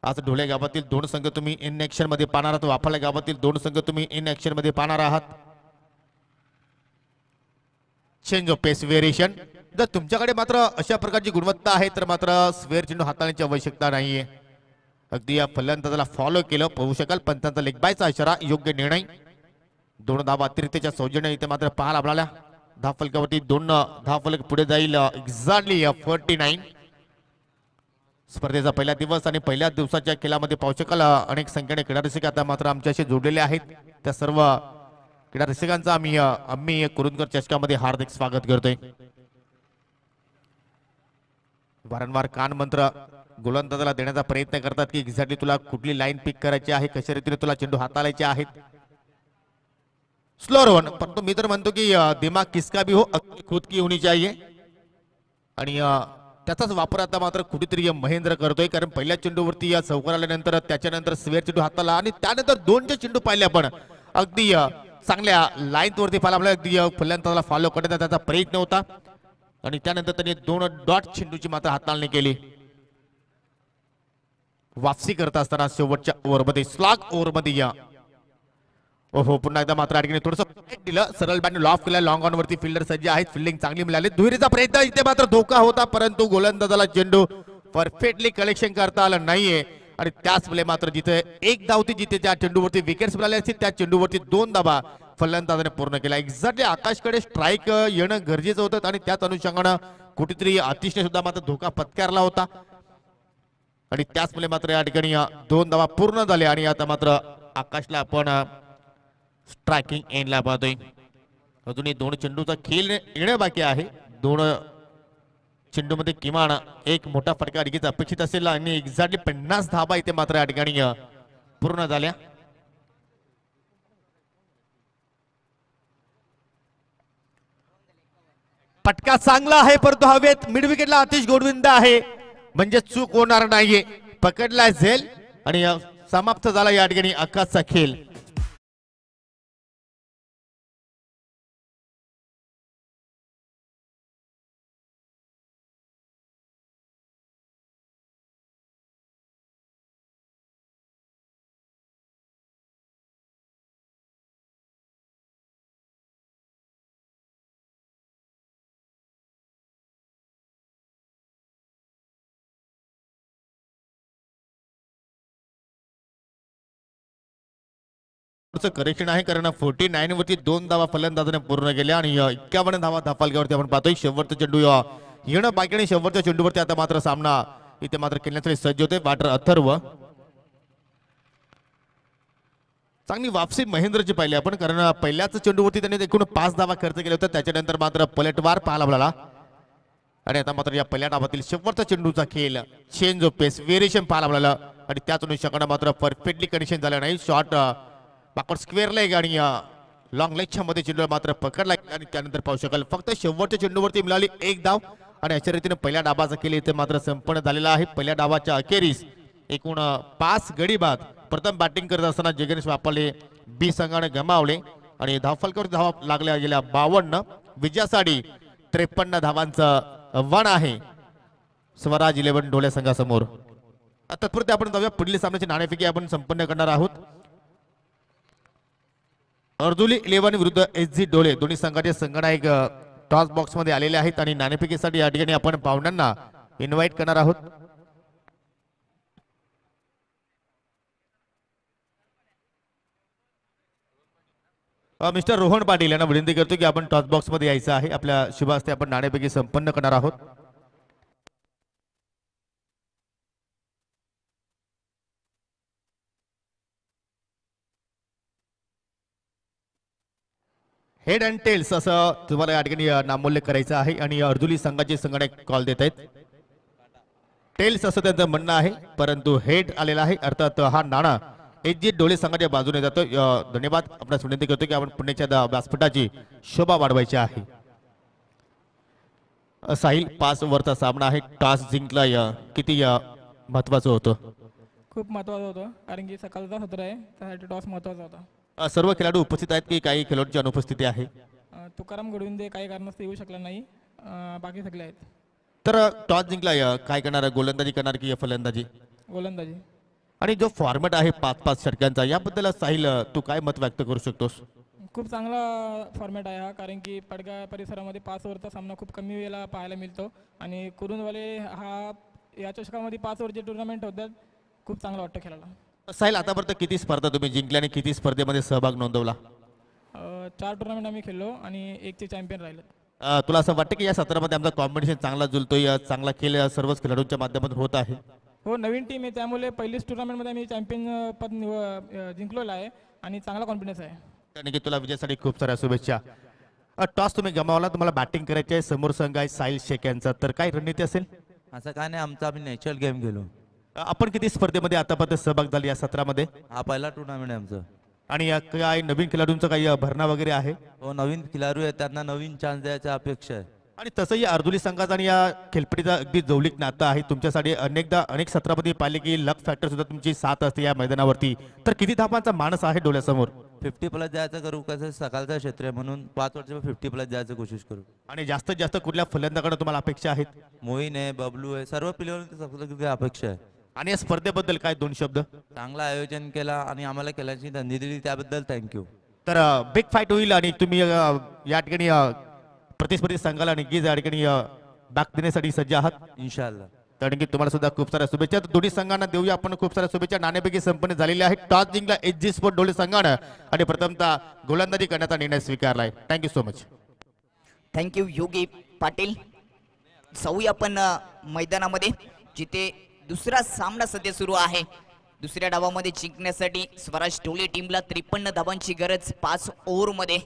आज ढोळे गावातील 2 संघ तुम्ही इन ऍक्शन मध्ये पाहणार आहात, वाफाळे गावातील 2 संघ तुम्ही इन ऍक्शन मध्ये पाहणार आहात. Change of pace variation. जर तुमच्याकडे मात्र अशा प्रकारची गुणवत्ता आहे तर मात्र स्वेअर चेंडू हाताळण्याची आवश्यकता नाहीये. अगदी या फलंदाजाला फॉलो केलं पाहू शकाल. पंचांचा लेग बायचा इशारा, योग्य निर्णय. 2 धावा अतिरिक्तच्या सौजन्य इथे मात्र पाहायला मिळाल्या. धावफलकावरती 2 धावफलक पुढे जाईल एक्झॅक्टली 49. स्पर्धेचा पहिला दिवस आणि पहिल्या दिवसाच्या खेळामध्ये पाहू शकाल अनेक संख्येने क्रीडा रसिक आता मात्र आमच्याशी जोडलेले आहेत. त्या सर्व क्रीडा रसिकांचा आम्ही कुरुंदकर चषकामध्ये हार्दिक स्वागत करतोय. वारंवार कान मंत्र गोलंदाजाला देण्याचा प्रयत्न करतात की एक्झॅक्टली तुला कुठली लाईन पिक करायची आहे, कशा रीतीने तुला चेंडू हाताळायचे आहेत. स्लो रन, परंतु मी तर म्हणतो की दिमाग किसका भी हो खुद की होनी चाहिए आणि त्याचाच वापर आता मात्र कुठेतरी महेंद्र करतोय कारण पहिल्या चेंडूवरती या चौकार आल्यानंतर त्याच्यानंतर स्वेअर चेंडू हाताला आणि त्यानंतर 2 चेंडू पाहिले आपण अगदी चांगल्या लाईन वरती पाहिला. अगदी फलंदाजाला फॉलो करण्याचा त्याचा प्रयत्न होता आणि त्यानंतर त्यांनी 2 डॉट चेंडूची मात्र हाताळणी केली. वापसी करत असताना शेवटच्या ओव्हरमध्ये स्लॉग ओव्हरमध्ये या पुन्हा एकदा मात्र अडकणे थोडंसं दिलं, सरळ बॅट लॉफ केला. लॉंग ऑन वरती फिल्डर सज्ज आहेत, फिल्डिंग चांगली मिळाली. दुहेरीचा प्रयत्न इथे मात्र धोका होता परंतु गोलंदाजाला चेंडू परफेक्टली कलेक्शन करता आलं नाहीये आणि त्याच वेळी मात्र जिथे एक धाव होती जिथे त्या चेंडूवरती विकेट्स मिळाले असतील त्या चेंडूवरती 2 धावा फलंदाजाने पूर्ण केला. एक्झॅक्टली आकाशकडे स्ट्राईक येणं गरजेचं होतं आणि त्याच अनुषंगानं कुठेतरी आतिशने सुद्धा मात्र धोका पत्करला होता आणि त्याच वेळी मात्र या ठिकाणी 2 धावा पूर्ण झाल्या आणि आता मात्र आकाशला आपण स्ट्रायकिंग एंडला पाहतोय. अजूनही 2 चेंडूचा खेळ येणं बाकी आहे. 2 चेंडूमध्ये किमान एक मोठा फटका अडकीचा अपेक्षित असेल आणि एक्झॅक्टली 50 धावा इथे मात्र या ठिकाणी पूर्ण झाल्या. फटका चांगला आहे परंतु हवेत मिड विकेटला आतिश गोडविंदा आहे म्हणजे चूक होणार नाहीये. पकडला झेल आणि समाप्त झाला या ठिकाणी आकाशचा खेळ. करेक्शन आहे कारण 49 वरती 2 धावा फलंदाजाने पूर्ण केल्या आणि 51 धावा धाफालक्यावरती आपण पाहतोय. शेवटचा चेंडू येणं बाकी आणि शेवटच्या चेंडूवरती आता मात्र सामना इथे मात्र खेळण्यासाठी सज्ज होते. बॅटर अथर्व. चांगली वापसी महेंद्रची पाहिली आपण कारण पहिल्याच चेंडूवरती त्यांनी एकूण 5 धावा खर्च केले होते. त्याच्यानंतर मात्र पलटवार पाहायला मिळाला आणि आता मात्र या पहिल्या डावातील शेवटचा चेंडूचा खेळ चेंज ऑफ पेस व्हेरिएशन पाहायला मिळाला आणि त्याच अनुषंगाने मात्र परफेक्टली कंडिशन झालं नाही. शॉट बाकड स्क्वेअर लेग आणि लॉंग लेगच्या मध्ये चेंडू मात्र पकडला आणि त्यानंतर पाहू शकाल फक्त शेवटच्या चेंडूवरती मिळाली 1 धाव आणि अशा रीतीने पहिल्या डावाचा खेळ इथे मात्र संपन्न झालेला आहे. पहिल्या डावाच्या अखेरीस एकूण 5 गडी बाद. प्रथम बॅटिंग करत असताना जगनेश वापाले बी संघाने गमावले आणि धावफलकावर धावा लागल्या गेल्या 52. विजयासाठी 53 धावांचं आव्हान आहे स्वराज 11 ढोले संघासमोर. तत्पुरते आपण जाऊया पुढील सामन्याची नाणेफेकी आपण संपन्न करणार आहोत. अर्जुली 11 विरुद्ध SG ढोले दोन्ही संघाचे संघनायक टॉस बॉक्स मध्ये आलेले आहेत आणि नाणेफेकीसाठी या ठिकाणी आपण पाहुण्यांना इन्व्हाइट करणार आहोत. मिस्टर रोहन पाटील यांना विनंती करतो की आपण टॉस बॉक्स मध्ये यायचं आहे. आपल्या शुभ हस्ते आपण नाणेफेकी संपन्न करणार आहोत. हेड अँड टेल्स असं तुम्हाला या ठिकाणी नामोल्लेख करायचा आहे आणि अर्जुली संघाचे संगणक कॉल देत आहेत. टेल्स असं त्यांचं म्हणणं आहे, परंतु हेड आलेला आहे, अर्थात हा नाणा एच डोळे संघाच्या बाजूने जातो. धन्यवाद. आपणास विनंती करतो की आपण पुण्याच्या व्यासपीठाची शोभा वाढवायची आहे. साहिल 5 ओव्हरचा सामना आहे. टॉस जिंकला किती महत्वाचं होतं? खूप महत्त्वाचं होतं, कारण की सकाळचा सत्र आहे, त्यासाठी टॉस महत्त्वाचा होता. सर्व खेळाडू उपस्थित आहेत की काही खेळाडूंची अनुपस्थिती आहे? तुकाराम घडविंदे काही कारणास्तव येऊ शकला नाही, बाकी सगळे आहेत. तर टॉस जिंकला, काय करणार? गोलंदाजी करणार की फलंदाजी? गोलंदाजी. आणि जो फॉर्मॅट आहे 5-5 षटकांचा, याबद्दल साहिल तू काय मत व्यक्त करू शकतोस? खूप चांगला फॉर्मॅट आहे हा, कारण की पडगा परिसरामध्ये 5 ओव्हरचा सामना खूप कमी वेळेला पाहायला मिळतो आणि कुरुंदवाले हा या चषकामध्ये 5 ओव्हरचे टुर्नामेंट होतात. खूप चांगलं वाटतं खेळायला. साहिल, आतापर्यंत किती स्पर्धा तुम्ही जिंकल्या आणि किती स्पर्धेमध्ये सहभाग नोंदवला? 4 टुर्नामेंट आम्ही खेळलो आणि 1चे चॅम्पियन राहिलो. तुला असं वाटतं की या सत्रामध्ये आमचा कॉम्बिनेशन चांगला जुलतोय, चांगला खेळ सर्वच खेळाडूंच्या माध्यमातून होत आहे? हो, नवीन टीम आहे, त्यामुळे पहिलीच टुर्नामेंटमध्ये आम्ही चॅम्पियन पद जिंकलेलं आहे आणि चांगला कॉन्फिडन्स आहे. त्याने की तुला विजयासाठी खूप साऱ्या शुभेच्छा. टॉस तुम्ही गमावला, तुम्हाला बॅटिंग करायची आहे. समोर संघ आहे साहिल शेख यांचा, तर काय रणनीती असेल? असं काय नाही, आमचा आम्ही नॅचरल गेम गेलो. आपण किती स्पर्धेमध्ये आतापर्यंत सहभाग झाली या सत्रामध्ये? हा पहिला टुर्नामेंट आहे आमचं. आणि काय नवीन खेळाडूंचा काही भरणा वगैरे आहे? हो, नवीन खेळाडू आहे, त्यांना नवीन चान्स द्यायची अपेक्षा आहे. आणि तसंही अर्जुली संघाचा आणि या खेळपट्टीचा अगदी जवळीक नातं आहे तुमच्यासाठी. अनेक सत्रामध्ये पाहिले की लक फॅक्टर सुद्धा तुमची साथ असते या मैदानावरती. तर किती धावांचा मानस आहे डोळ्यासमोर? 50+ जायचं करू, कसं सकाळचं क्षेत्र आहे म्हणून 5 वर्ष 50+ जायचं कोशिश करू. आणि जास्तीत जास्त कुठल्या फलंदाकडे तुम्हाला अपेक्षा आहेत? मोहीन आहे, बबलू आहे, सर्व प्लेअर अपेक्षा आहे. आणि या स्पर्धेबद्दल काय 2 शब्द? चांगलं आयोजन केला आणि आम्हाला खेळायची संधी दिली, त्याबद्दल थँक्यू. तर बिग फाईट होईल आणि तुम्ही या ठिकाणी प्रतिस्पर्धी संघाला नक्कीच या ठिकाणी बॅक देण्यासाठी सज्ज आहात इन्शाल्लाह. कारण की तुम्हाला सुद्धा खूप साऱ्या शुभेच्छा. तर दोन्ही संघांना देऊया आपण खूप साऱ्या शुभेच्छा. नाणेफेकी संपन्न झालेली आहे. टॉस जिंकला एच स्पोर्ट डोळे संघानं आणि प्रथमतः गोलंदाजी करण्याचा निर्णय स्वीकारलाय. Thank you so much. Thank you Yogi Patil. जाऊया आपण मैदानामध्ये, जिथे दुसरा सामना सध्या सुरू आहे. दुसऱ्या डावामध्ये जिंकण्यासाठी स्वराज ढोले टीमला 53 धावांची गरज. 5 ओव्हरमध्ये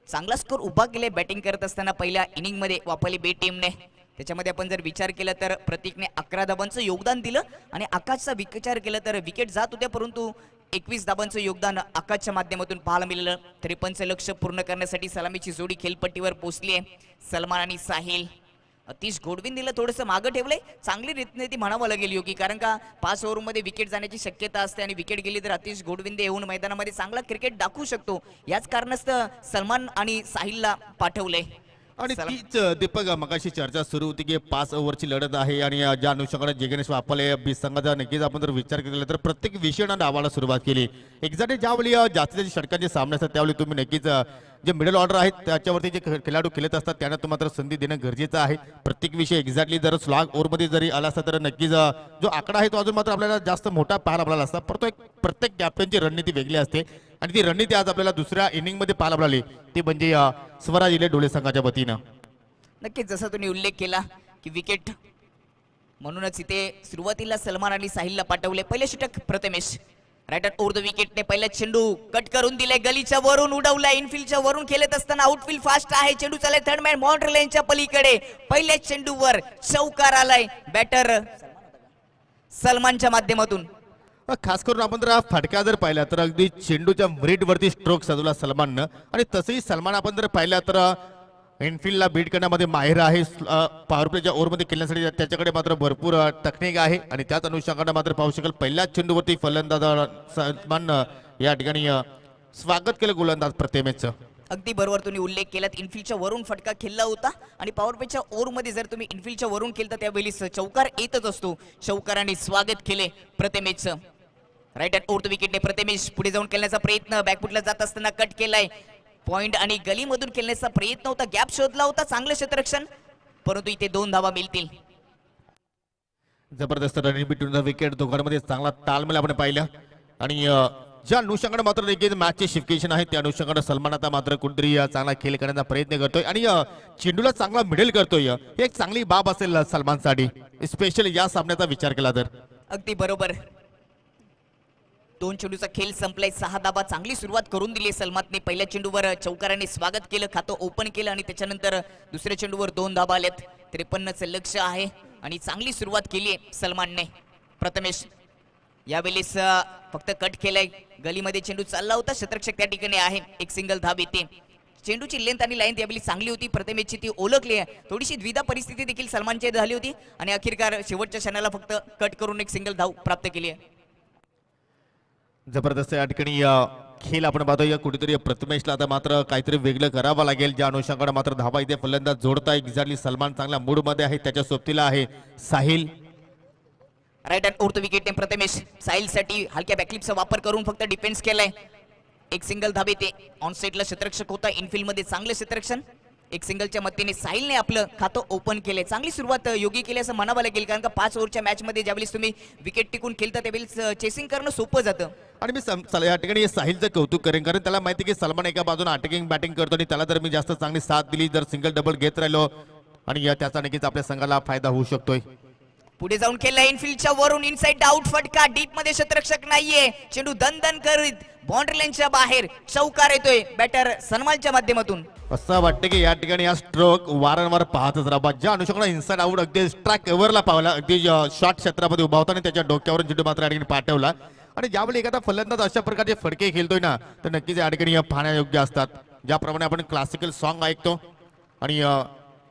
चांगला स्कोर उभा केले बॅटिंग करत असताना पहिल्या इनिंगमध्ये वापरली बी टीमने. त्याच्यामध्ये आपण जर विचार केला तर प्रतीकने 11 धावांचं योगदान दिलं आणि आकाशचा विचार केला तर विकेट जात होत्या, परंतु 21 धावांचं योगदान आकाशच्या माध्यमातून पाहायला मिळालं. 53 लक्ष पूर्ण करण्यासाठी सलामीची जोडी खेळपट्टीवर पोहोचली आहे. सलमान आणि साहिल. अतिश गोडविंदीला थोडंसं मागं ठेवलंय. चांगली रीतने ती म्हणावं लागेल योगी, कारण का 5 ओव्हरमध्ये विकेट जाण्याची शक्यता असते आणि विकेट गेली तर अतिश गोडविंदे येऊन मैदानामध्ये चांगला क्रिकेट दाखवू शकतो. याच कारणास्तव सलमान आणि साहिलला पाठवलंय. आणि तीच दीपक मगाशी चर्चा सुरू होती की 5 ओव्हरची लढत आहे आणि ज्या अनुषंगाने जिग्नेश वापले बी संघाचा नक्कीच आपण जर विचार केला तर प्रत्येक विषयानं डावाला सुरुवात केली. एक्झॅक्टली ज्यावेळी जास्तीत जास्त षटकांचे सामने असतात त्यावेळी तुम्ही नक्कीच जे मिडल ऑर्डर आहेत त्याच्यावरती जे खेळाडू खेळत असतात त्यांना तुम्हाला संधी देणं गरजेचं आहे. प्रत्येक विषय एक्झॅक्टली जर स्लॉग ओव्हरमध्ये जरी आला असता तर नक्कीच जो आकडा आहे तो अजून मात्र आपल्याला जास्त मोठा पाहायला आपल्याला असता. परंतु प्रत्येक कॅप्टनची रणनीती वेगळी असते आणि ती रणनीती आज आपल्याला दुसऱ्या इनिंगमध्ये पाहायला मिळाली. ती म्हणजे स्वराज डोळे संघाच्या वतीनं. नक्कीच जसा तुम्ही उल्लेख केला की विकेट, म्हणूनच इथे सुरुवातीला सलमान आणि साहिलला पाठवले. पहिले षटक प्रथमेश रायटर ओव्हर द विकेटने पहिला चेंडू कट करून दिले, गलीच्या वरून उडवला. इनफिल्डच्या वरून खेळत असताना आउटफील्ड फास्ट आहे. चेंडू चालले थर्ड मॅन मॉन्ट्रेल यांच्या पलीकडे. पहिल्या चेंडूवर चौकार आलाय बॅटर सलमानच्या माध्यमातून. खास करून आपण जर फटका जर पाहिला तर अगदी चेंडूच्या ब्रेड वरती स्ट्रोक सजवला सलमाननं. आणि तसंही सलमान आपण जर पाहिला तर इनफिल्डला बीट करण्यामध्ये माहिर आहे. पॉवर प्लेच्या ओव्हरमध्ये खेळण्यासाठी त्याच्याकडे मात्र भरपूर तकनीक आहे आणि त्याच अनुषंगाने मात्र पाहू शकाल पहिल्याच चेंडूवरती फलंदाज सलमान या ठिकाणी स्वागत केलं गोलंदाज प्रथमेशचं. अगदी बरोबर तुम्ही उल्लेख केलात. इनफिल्डच्या वरून फटका खेळला होता आणि पॉवर प्लेच्या ओव्हरमध्ये जर तुम्ही इनफिल्डच्या वरून खेळता त्यावेळी चौकार येतच असतो. चौकाराने स्वागत केले प्रथमेशचं. राईट हँड ओव्हर द विकेटने प्रथमेश पुढे जाऊन खेळण्याचा प्रयत्न, बॅकफुटला जात असताना कट केलाय. पॉइंट आणि गलीमधून खेळण्याचा प्रयत्न होता, गॅप शोधला होता, चांगलं क्षेत्ररक्षण, परंतु इथे 2 धावा मिळतील. जबरदस्त रनिंग बिटवीन द विकेट. दोघांमध्ये चांगला तालमेल आपण पाहिला आणि ज्या अनुषंगाने मात्र देखील मॅचचे शिफ्केशन आहे त्या अनुषंगाने सलमान आता मात्र कुठेतरी चांगला खेळ करण्याचा प्रयत्न करतोय आणि चेंडूला चांगला मिडल करतोय. ही एक चांगली बाब असेल सलमानसाठी, स्पेशली या सामन्याचा विचार केला तर. अगदी बरोबर. 2 चेंडूचा खेळ संपलाय. 6 धाबा. चांगली सुरुवात करून दिली सलमानने. पहिल्या चेंडूवर चौकाराने स्वागत केलं, खातं ओपन केलं आणि त्याच्यानंतर दुसऱ्या चेंडूवर 2 धाबा आल्यात. 53चं लक्ष आहे आणि चांगली सुरुवात केली आहे सलमानने. प्रथमेश यावेळेस फक्त कट केलाय. गलीमध्ये चेंडू चालला होता, क्षेत्ररक्षक त्या ठिकाणी आहे. एक सिंगल धाब येते. चेंडूची लेंथ आणि लाईन यावेळी चांगली होती. प्रथमेशची ती ओळखली आहे. थोडीशी द्विधा परिस्थिती देखील सलमानची झाली होती आणि अखेरकार शेवटच्या क्षणाला फक्त कट करून एक सिंगल धाव प्राप्त केली आहे. जबरदस्त या ठिकाणी खेळ आपण पाहतोय. कुठेतरी प्रथमेशला आता मात्र काहीतरी वेगळं करावं लागेल. ज्या अनुषंगाने मात्र धाबा इथे फलंदाज जोडताय. एक्झॅक्टली सलमान चांगल्या मूड मध्ये आहे. त्याच्या सोबतीला आहे Sahil. Right hand over the विकेटने प्रथमेश साहिलसाठी हलक्या बॅकलिपचा वापर करून फक्त डिफेन्स केलाय. एक सिंगल धाब येते. ऑन साइडला क्षेत्ररक्षक होता. इनफिल्ड मध्ये चांगलं क्षेत्ररक्षण. एक सिंगलच्या मदतीने साहिलने आपलं खातं ओपन केलंय. चांगली सुरुवात योगी केली असं म्हणावं लागेल, कारण का 5 ओव्हरच्या मॅच मध्ये ज्यावेळेस तुम्ही विकेट टिकून खेळता त्यावेळेस चेसिंग करणं सोपं जातं. आणि मी या ठिकाणी साहिलचं कौतुक करेन, कारण त्याला माहिती की सलमान एका बाजूने अटॅकिंग बॅटिंग करतो आणि त्याला जर मी जास्त चांगली साथ दिली, जर सिंगल डबल घेत राहिलो आणि त्याचा नक्कीच आपल्या संघाला फायदा होऊ शकतोय. पुढे जाऊन केला इनफिल्डच्या वरून इनसाइड आउट फटका. डीप मध्ये क्षेत्ररक्षक नाहीये. चेंडू दन करीत बाउंड्री लाईनच्या बाहेर चौकार येतोय बॅटर सनमालच्या माध्यमातून. असं वाटतं की या ठिकाणी हा स्ट्रोक वारंवार पाहतच राहा. ज्या अनुषंगाने इनसाइड आउट अगदी स्ट्राईक कव्हरला पावला, अगदी शॉर्ट क्षेत्रामध्ये उभा होता आणि त्याच्या डोक्यावरून चेंडू मात्र या ठिकाणी पाठवला. आणि ज्यावेळी एखादा फलंदाज अशा प्रकारचे फडके खेळतोय ना, तर नक्कीच या ठिकाणी पाहण्यायोग्य असतात. ज्याप्रमाणे आपण क्लासिकल सॉन्ग ऐकतो आणि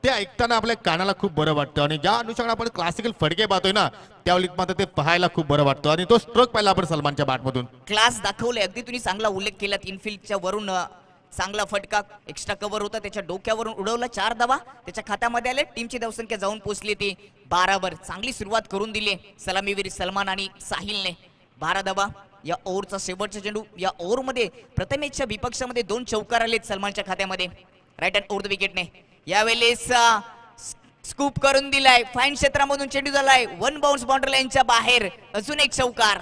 ते ऐकताना आपल्या कानाला खूप बरं वाटतं आणि ज्या अनुषंगाने आपण क्लासिकल फडके पाहतोय ना, त्यावेळी मात्र ते पाहायला खूप बरं वाटतं. आणि तो स्ट्रोक पाहिला आपण सलमानच्या बॅटमधून. क्लास दाखवले. अगदी तुम्ही चांगला उल्लेख केलात. इनफिल्डच्या वरून चांगला फटका. एक्स्ट्रा कव्हर होता, त्याच्या डोक्यावरून उडवला. 4 धावा त्याच्या खात्यामध्ये आले. टीमची धावसंख्या जाऊन पोहोचली ती 12 वर. चांगली सुरुवात करून दिली सलामीवीर सलमान आणि साहिलने. 12 धावा. या ओव्हरचा शेवटचा चेंडू. या ओव्हरमध्ये प्रथमेशच्या विपक्षामध्ये 2 चौकार आलेत सलमानच्या खात्यामध्ये. राईट हँड ओव्हर द विकेटने यावेळेस स्कूप करून दिलाय. फाईन क्षेत्रामधून चेंडू झालाय 1 बाउन्स बाउंड्री लाईनच्या बाहेर. अजून एक चौकार.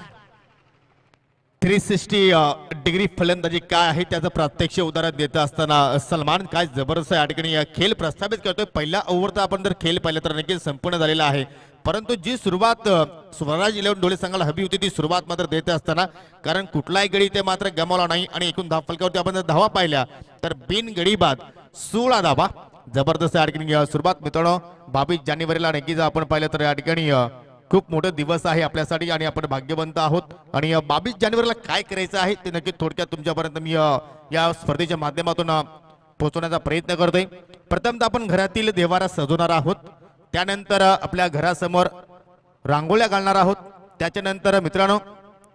360 डिग्री फलंदाजी काय आहे त्याचं प्रत्यक्ष उदाहरण देत असताना सलमान काय जबरदस्त या ठिकाणी खेळ प्रस्थापित करतोय. पहिल्या ओव्हरचा आपण जर खेळ पाहिलं तर नक्कीच संपूर्ण झालेला आहे, परंतु जी सुरुवात स्वराज 11 डोळे संघाला हवी होती ती सुरुवात मात्र देत असताना, कारण कुठलाही गडी ते मात्र गमावला नाही आणि एकूण धाव फलकावरती आपण जर धावा पाहिल्या तर बिन गडी बाद 16 धावा. जबरदस्त या ठिकाणी सुरुवात मित्रांनो. 22 जानेवारीला नक्कीच आपण पाहिलं तर या ठिकाणी खूप मोठा दिवस आहे आपल्यासाठी आणि आपण भाग्यवंत आहोत. आणि 22 जानेवारीला काय करायचं आहे ते नक्की थोडक्यात तुमच्यापर्यंत मी या स्पर्धेच्या माध्यमातून पोहोचवण्याचा प्रयत्न करतोय. प्रथमतः आपण घरातील देवारा सजवणार आहोत, त्यानंतर आपल्या घरासमोर रांगोळ्या घालणार आहोत, त्याच्यानंतर मित्रांनो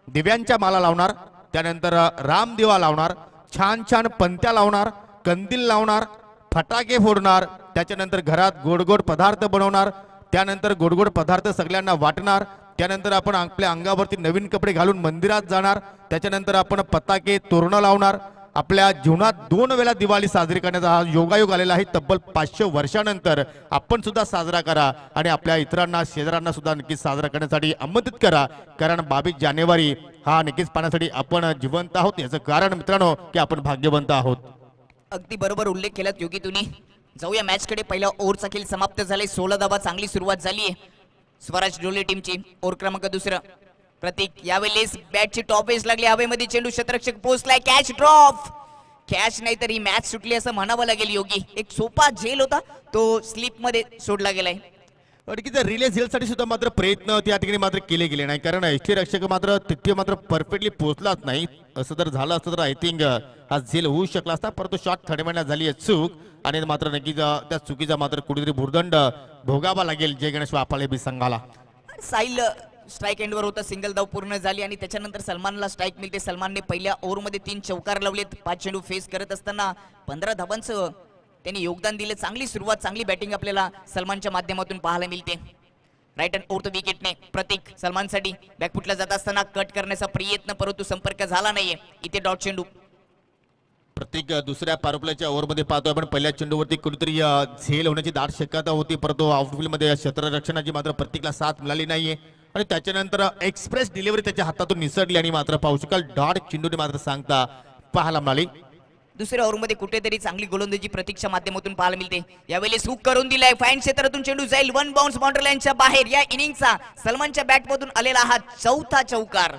दिव्यांच्या माला लावणार, त्यानंतर रामदिवा लावणार, छान छान पंत्या लावणार, कंदील लावणार, फटाके फोडणार, त्याच्यानंतर घरात गोड गोड पदार्थ बनवणार, त्यानंतर गोड गोड पदार्थ सगळ्यांना वाटणार, त्यानंतर आपण आपल्या अंगावरती नवीन कपडे घालून मंदिरात जाणार, त्याच्यानंतर आपण पताके तोरणं लावणार. आपल्या जीवनात 2 वेळा दिवाळी साजरी करण्याचा हा योगायोग आलेला आहे. तब्बल 500 वर्षानंतर आपण सुद्धा साजरा करा आणि आपल्या इतरांना शेजाऱ्यांना सुद्धा नक्कीच साजरा करण्यासाठी आमंत्रित करा, कारण 22 जानेवारी हा नक्कीच पाहण्यासाठी आपण जिवंत आहोत. याचं कारण मित्रांनो की आपण भाग्यवंत आहोत. अगदी बरोबर उल्लेख केलात योगी तुम्ही. जाऊया मॅच कडे. पहिला ओव्हरचा खेळ समाप्त झालाय. 16 धावा. चांगली सुरुवात झाली आहे स्वराज डोले टीमची. ओव्हर क्रमांक 2 प्रतीक यावेळेस बॅटची टॉप एज लागली. हवेमध्ये चेंडू क्षेत्ररक्षक पोहोचलाय. Catch drop. कॅच नाही तर ही मॅच सुटली असं म्हणावं लागेल योगी. एक सोपा झेल होता तो स्लिप मध्ये सोडला गेलाय. अडकीचा रिले झेलसाठी सुद्धा मात्र प्रयत्न त्या ठिकाणी मात्र केले गेले नाही, कारण यष्टीरक्षक मात्र तिथे मात्र परफेक्टली पोहोचलाच नाही. असं जर झालं असतं तर आय थिंक हा झेल होऊ शकला असता, परंतु शॉट थडवण्यात झाली आहे चूक आणि मात्र नक्कीच त्या चुकीचा मात्र कुठेतरी भुर्दंड भोगावा लागेल जय गणेश वापाळे बी संघाला. साहिल स्ट्राईक एंडवर होता. सिंगल धाव पूर्ण झाली आणि त्याच्यानंतर सलमानला स्ट्राईक मिळते. सलमानने पहिल्या ओव्हरमध्ये 3 चौकार लावलेत. 5 चेंडू फेस करत असताना 15 धावांचं त्यांनी योगदान दिलं. चांगली सुरुवात, चांगली बॅटिंग आपल्याला सलमानच्या माध्यमातून पाहायला मिळते. राईट हँड ओव्हर द विकेटने प्रतीक सलमानसाठी बॅकफुटला जात असताना कट करण्याचा प्रयत्न, परंतु संपर्क झाला नाहीये. इथे डॉट चेंडू. प्रत्येक दुसऱ्या पारुपल्याच्या ओव्हरमध्ये पाहतोय आपण पहिल्या चेंडूवरती कुठेतरी झेल होण्याची दाट शक्यता होती, परंतु आउटफील्डमध्ये क्षेत्ररक्षणाची मात्र प्रत्येकला साथ मिळाली नाहीये आणि त्याच्यानंतर एक्सप्रेस डिलिव्हरी त्याच्या हातातून निसटली आणि मात्र पाहू शकाल डॉट चेंडूने मात्र सांगता पाहायला मिळाली. दुसऱ्या ओव्हरमध्ये कुठेतरी चांगली गोलंदाजी प्रतीकच्या माध्यमातून पाहायला मिळते. यावेळी हुक करून दिलाय फाईन क्षेत्रातून चेंडू जाईल वन बाउन्स बाउंड्री लाईनच्या बाहेर. या इनिंगचा सलमानच्या बॅटमधून आलेला हा चौथा चौकार.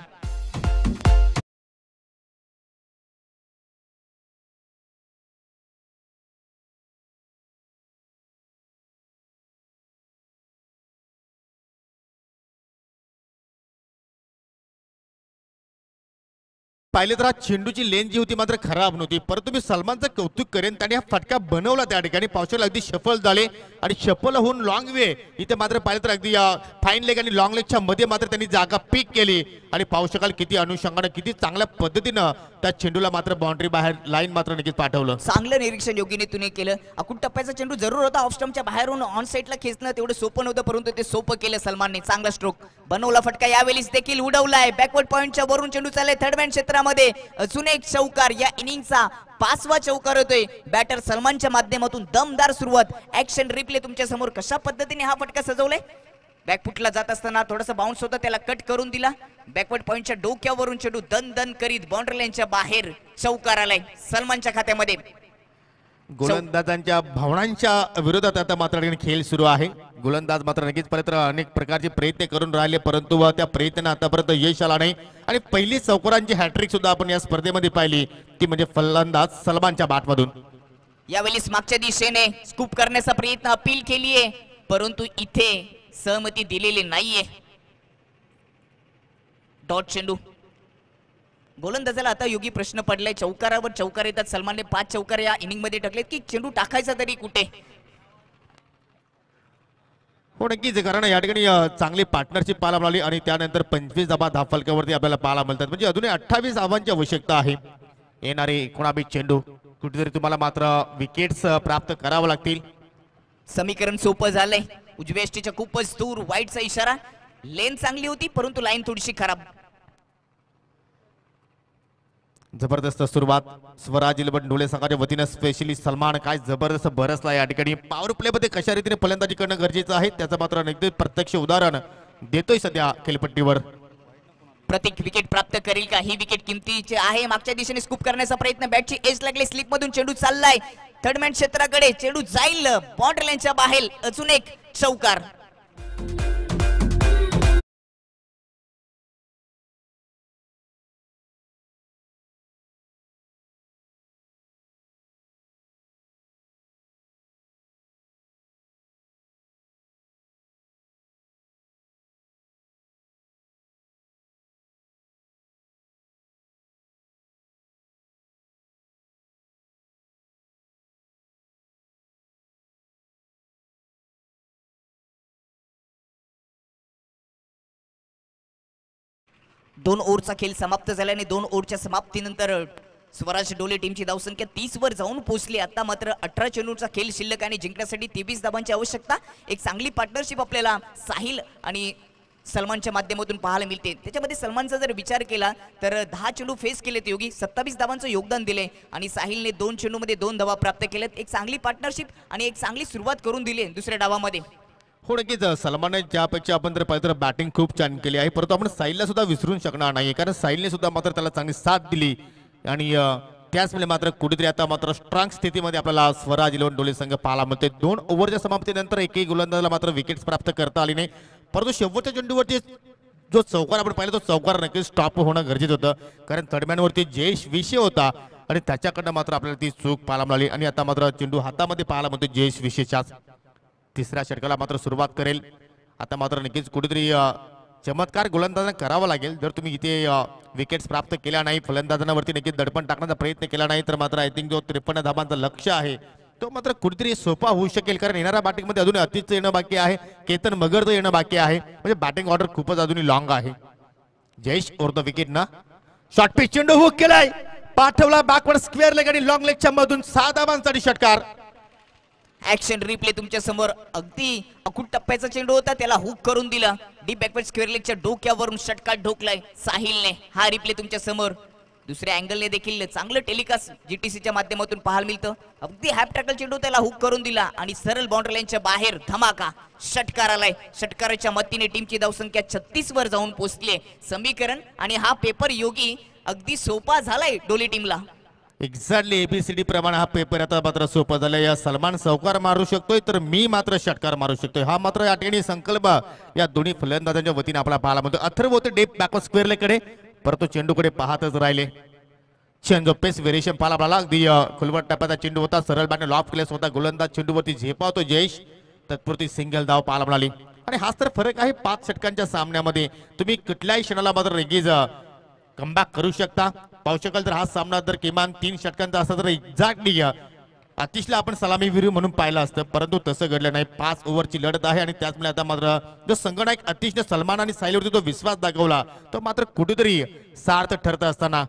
पाहिले तर चेंडूची लेन जी होती मात्र खराब नव्हती, परंतु मी सलमानचं कौतुक करेन. त्याने हा फटका बनवला त्या ठिकाणी. पावसाला अगदी शफल झाले आणि शफल होऊन लॉंग वे इथे मात्र पाहिलं तर अगदी फाईन लेग आणि लॉंग लेगच्या मध्ये मात्र त्यांनी जागा पीक केली आणि पाहू शकाल किती अनुषंगाने किती चांगल्या पद्धतीनं त्या चेंडूला मात्र बाउंड्री बाहेर लाईन मात्र नक्कीच पाठवलं. चांगलं निरीक्षण योगीने तुने केलं. अकुट टप्प्याचा चेंडू जरूर होता. ऑफ स्टंपच्या बाहेरून ऑन साईडला खेचणं तेवढं सोपं नव्हतं, परंतु ते सोपं केलं सलमानने. चांगला स्ट्रोक बनवला. फटका यावेळीच देखील उडवलाय. बॅकवर्ड पॉइंटच्या वरून चेंडू चाललाय थर्ड मॅन क्षेत्रामध्ये. अजून एक चौकार. या इनिंगचा 5वा चौकार होतोय. बॅटर सलमानच्या माध्यमातून दमदार सुरुवात. ऍक्शन रिप्ले तुमच्या समोर कशा पद्धतीने हा फटका सजवलाय. बॅकफुटला जात असताना थोडासा बाउन्स होता, त्याला कट करून दिला. बॅकवर्ड पॉइंटच्या डोक्यावरून चेंडू दन दन करीत बाउंड्री लाईनच्या बाहेर चौकार आलाय सलमानच्या खात्यामध्ये. गोलंदाजांच्या भावनांच्या विरोधात आता मात्र खेळ सुरू आहे. गोलंदाज मात्र नक्कीच परत अनेक प्रकारचे प्रयत्न करून राहिले, परंतु त्या प्रयत्नांना आतापर्यंत यश आला नाही. आणि पहिली चौकारांची हॅट्रिक सुद्धा आपण या स्पर्धेमध्ये पाहिली, ती म्हणजे फलंदाज सलमानच्या बॅटमधून. यावेळी मागच्या दिशेने स्कूप करण्याचा प्रयत्न अपील केलीये, परंतु इथे सहमती दिलेली नाहीये. डॉट चेंडू. गोलंदाजाला आता योगी प्रश्न पडलाय. चौकारावर चौकार येतात. सलमानने 5 चौकार या इनिंग मध्ये टाकलेत की चेंडू टाकायचा तरी कुठे. हो नक्कीच, कारण या ठिकाणी चांगली पार्टनरशिप पाहायला मिळाली आणि त्यानंतर 25 धावा धावफलकावरती आपल्याला पाहायला मिळतात. म्हणजे अजूनही 28 धावांची आवश्यकता आहे. येणारे 19 चेंडू कुठेतरी तुम्हाला मात्र विकेट्स प्राप्त करावं लागतील. समीकरण सोपं झालंय. उजव्या एष्टीच्या खूपच दूर वाईटचा इशारा. लेन चांगली होती, परंतु लाईन थोडीशी खराब. जबरदस्त सुरुवात स्वराज इलेव्हन डोळे संघाच्या वतीनं स्पेशली सलमान काय जबरदस्त बरसला. या ठिकाणी पॉवर प्ले मध्ये कशा रीतीने फलंदाजी करणं गरजेचं आहे त्याचं मात्र नक्कीच प्रत्यक्ष उदाहरण देतोय सध्या खेळपट्टीवर. प्रतीक विकेट प्राप्त करेल का. ही विकेट किमतीची आहे. मागच्या दिशेने स्कूप करण्याचा प्रयत्न. बॅटची एज लागली. स्लिप मधून चेंडू चाललाय थर्ड मॅन क्षेत्राकडे. चेंडू जाईल बाउंड्री लाईनच्या बाहेर. अजून एक चौकार. दोन ओव्हरचा खेळ समाप्त झाल्याने 2 ओव्हरच्या समाप्तीनंतर स्वराज डोले टीमची धावसंख्या 30 वर जाऊन पोहोचली. आता मात्र 18 चेंडूचा खेळ शिल्लक आणि जिंकण्यासाठी 23 धावांची आवश्यकता. एक चांगली पार्टनरशिप आपल्याला साहिल आणि सलमानच्या माध्यमातून पाहायला मिळते. त्याच्यामध्ये सलमानचा जर विचार केला तर 10 चेंडू फेस केलेत योगी. 27 धावांचं योगदान दिले आणि साहिलने 2 चेंडूमध्ये 2 धावा प्राप्त केल्यात. एक चांगली पार्टनरशिप आणि एक चांगली सुरुवात करून दिली दुसऱ्या डावामध्ये. हो नक्कीच, सलमानने ज्यापेक्षा आपण जर पाहिलं तर बॅटिंग खूप छान केली आहे, परंतु आपण साहिलला सुद्धा विसरून शकणार नाही, कारण साहिलने सुद्धा मात्र त्याला चांगली साथ दिली आणि त्याचमुळे मात्र कुठेतरी आता मात्र स्ट्रॉंग स्थितीमध्ये आपल्याला स्वराज इलेव्हन डोले संघ पाहायला मिळते. 2 ओव्हरच्या समाप्तीनंतर एकही गोलंदाजाला मात्र विकेट्स प्राप्त करता आली नाही, परंतु शेवटच्या चेंडूवरती जो चौकार आपण पाहिला तो चौकार नक्कीच स्टॉप होणं गरजेचं होतं, कारण थर्डमॅनवरती जयेश विषय होता आणि त्याच्याकडनं मात्र आपल्याला ती चूक पाहायला मिळाली. आणि आता मात्र चेंडू हातामध्ये पाहायला मिळतो जयेश विषयच्याच. तिसऱ्या षटकाला मात्र सुरुवात करेल. आता मात्र नक्कीच कुठेतरी चमत्कार गोलंदाजांना करावा लागेल. जर तुम्ही इथे विकेट्स प्राप्त केल्या नाही, फलंदाजांवरती नक्कीच दडपण टाकण्याचा प्रयत्न केला नाही, तर मात्र आय थिंक जो 53 धाबांचा लक्ष्य आहे तो मात्र कुठेतरी सोपा होऊ शकेल, कारण येणाऱ्या बॅटिंगमध्ये अजूनही अतिशय येणं बाकी आहे, केतन मगरचं येणं बाकी आहे, म्हणजे बॅटिंग ऑर्डर खूपच अजूनही लॉंग आहे. जयेश ओर द विकेट ना शॉर्ट पिच चेंडू हुक केलाय, पाठवला बॅकवर्ड स्क्वेअर लेग आणि लॉंग लेगच्या मधून 6 धाबांचा षटकार. ऍक्शन रिप्ले तुमच्या समोर. अगदी अकुट टप्प्याचा चेंडू होता, त्याला हुक करून दिला. डीप बॅकवर्ड स्क्वेअर लेगच्या डोक्यावरून षटकार ढोकलाय साहिलने. हा रिप्ले तुमच्या समोर. दुसऱ्या अँगलने देखील चांगलं टेलिकास्ट जीटीसीच्या माध्यमातून पाहायला मिळतं. अगदी हॅप टॅकल चेंडू त्याला हुक करून दिला आणि सरळ बाउंड्री लाईनच्या बाहेर धमाका षटकार आलाय. षटकाराच्या मदतीने टीमची धावसंख्या 36 वर जाऊन पोहोचली. समीकरण आणि हा पेपर योगी अगदी सोपा झालाय डोली टीमला. एक्झॅक्टली एबीसीडी प्रमाणे हा पेपर आता मात्र सोपा झालाय. या सलमान चौकार मारू शकतोय तर मी मात्र षटकार मारू शकतोय. हा मात्र या ठिकाणी संकल्प या दोन्ही फलंदाजांच्या वतीने आपला पाहायला मिळतो. अथर्व होते डेप बॅकवर्ड स्क्वेअर कडे परंतु चेंडूकडे पाहतच राहिले. चेंज ऑफ पेस व्हेरिएशन पाहायला मिळाला. अगदी खुलवट टप्प्याचा चेंडू होता. सरळ बाने लॉफ केले स्वतः गोलंदाज चेंडूवरती झेपावतो जयेश. तत्पुरती सिंगल धाव पाहायला मिळाली. आणि हाच तर फरक आहे 5 षटकांच्या सामन्यामध्ये. तुम्ही कुठल्याही क्षणाला मात्र रेगीज कमबॅक करू शकता. पाहू शकाल तर हा सामना जर किमान 3 षटकांचा असता तर एक्झॅक्टली आतिशला आपण सलामीवीर म्हणून पाहिलं असतं, परंतु तसं घडलं नाही. 5 ओव्हरची लढत आहे आणि त्याचमुळे आता मात्र जो संघनायक आतिशने सलमान आणि साहिलवरती जो विश्वास दाखवला तो मात्र कुठेतरी सार्थ ठरत असताना.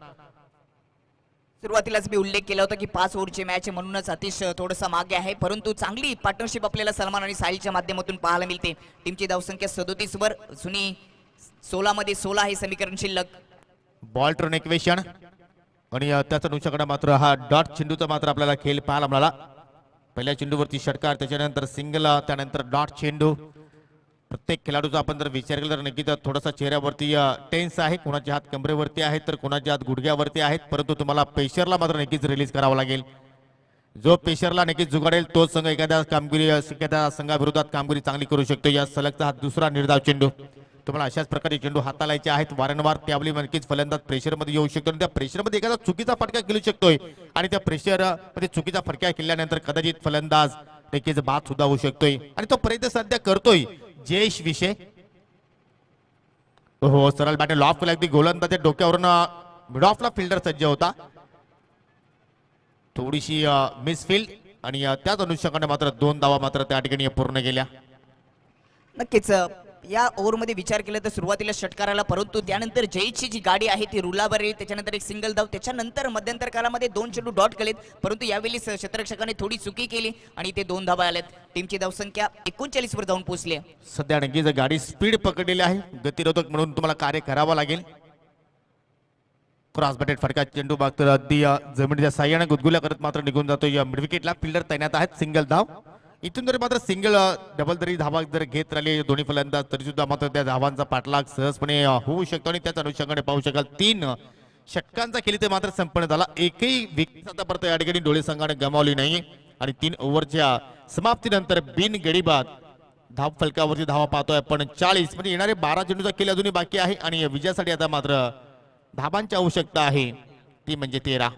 सुरुवातीलाच मी उल्लेख केला होता की 5 ओव्हरची मॅच म्हणूनच अतिश थोडंसं मागे आहे, परंतु चांगली पार्टनरशिप आपल्याला सलमान आणि साहिलच्या माध्यमातून पाहायला मिळते. टीमची धावसंख्या 37 वर, जुनी 16 मध्ये 16 हे समीकरण शिल्लक. बॉल टर्न इक्वेशन आणि त्याच्या अनुषंगाने मात्र हा डॉट चेंडूचा मात्र आपल्याला खेळ पाहायला मिळाला. पहिल्या चेंडूवरती षटकार, त्याच्यानंतर सिंगल, त्यानंतर डॉट चेंडू. प्रत्येक खेळाडूचा आपण जर विचार केला तर नक्कीच थोडासा चेहऱ्यावरती टेन्स आहे. कोणाचे हात कमरेवरती आहेत तर कोणाचे हात गुडघ्यावरती आहेत, परंतु तुम्हाला पेशरला मात्र नक्कीच रिलीज करावा लागेल. जो पेशरला नक्कीच जुगाडेल तोच संघ एखाद्या संघाविरोधात कामगिरी चांगली करू शकतो. या सलगचा हा दुसरा निर्धाव चेंडू. तुम्हाला अशाच प्रकारे चेंडू हाताळायचे आहेत वारंवार. त्यावेळी नक्कीच फलंदाज प्रेशरमध्ये येऊ शकतो आणि त्या प्रेशरमध्ये एखादा चुकीचा फटका खेळू शकतोय आणि त्या प्रेशरमध्ये चुकीचा फटका केल्यानंतर कदाचित फलंदाज नक्कीच बाद सुद्धा होऊ शकतोय आणि तो प्रयत्न सध्या करतोय जयेश विषय. हो, सरळ बॅटने लॉफ केला. अगदी गोलंदाजच्या डोक्यावरून मिड ऑफला फिल्डर सज्ज होता. थोडीशी मिसफिल्ड आणि त्याच अनुषंगाने मात्र 2 धावा मात्र त्या ठिकाणी पूर्ण केल्या. नक्कीच या ओव्हरमध्ये विचार केला तर सुरुवातीला षटकाराला, परंतु त्यानंतर जयेशची जी गाडी आहे ती रुलावर येईल. त्याच्यानंतर एक सिंगल धाव, त्याच्यानंतर मध्यंतर कालामध्ये 2 चेंडू डॉट केलेत, परंतु यावेळी क्षेत्ररक्षकाने थोडी चुकी केली आणि ते 2 धावा आल्यात. टीमची धावसंख्या 39 वर जाऊन पोहोचली आहे. सध्या नक्कीच गाडी स्पीड पकडलेली आहे. गतिरोधक म्हणून तुम्हाला कार्य करावं लागेल. क्रॉस बॅटेड फटका चेंडू मात्र अगदी जमिनीच्या साह्याने गुदगुल्या करत मात्र निघून जातो. या मिड विकेटला फिल्डर तैनात आहेत. सिंगल धाव. इथून जरी मात्र सिंगल डबल तरी धावा जर घेत राहिले दोन्ही फलंदाज तरी सुद्धा मात्र त्या धावांचा पाठलाग सहजपणे होऊ शकतो आणि त्याच अनुषंगाने पाहू शकाल 3 षटकांचा खेळ ते मात्र संपन्न झाला. एकही विकेट आतापर्यंत या ठिकाणी डोळे संघाने गमावली नाही आणि 3 ओव्हरच्या समाप्तीनंतर बिन गडीबाद धाव फलकावरती धावा पाहतोय आपण 40. म्हणजे येणारे 12 चेंडूचा खेळ अजूनही बाकी आहे आणि विजयासाठी आता मात्र धावांची आवश्यकता आहे, ती म्हणजे 13.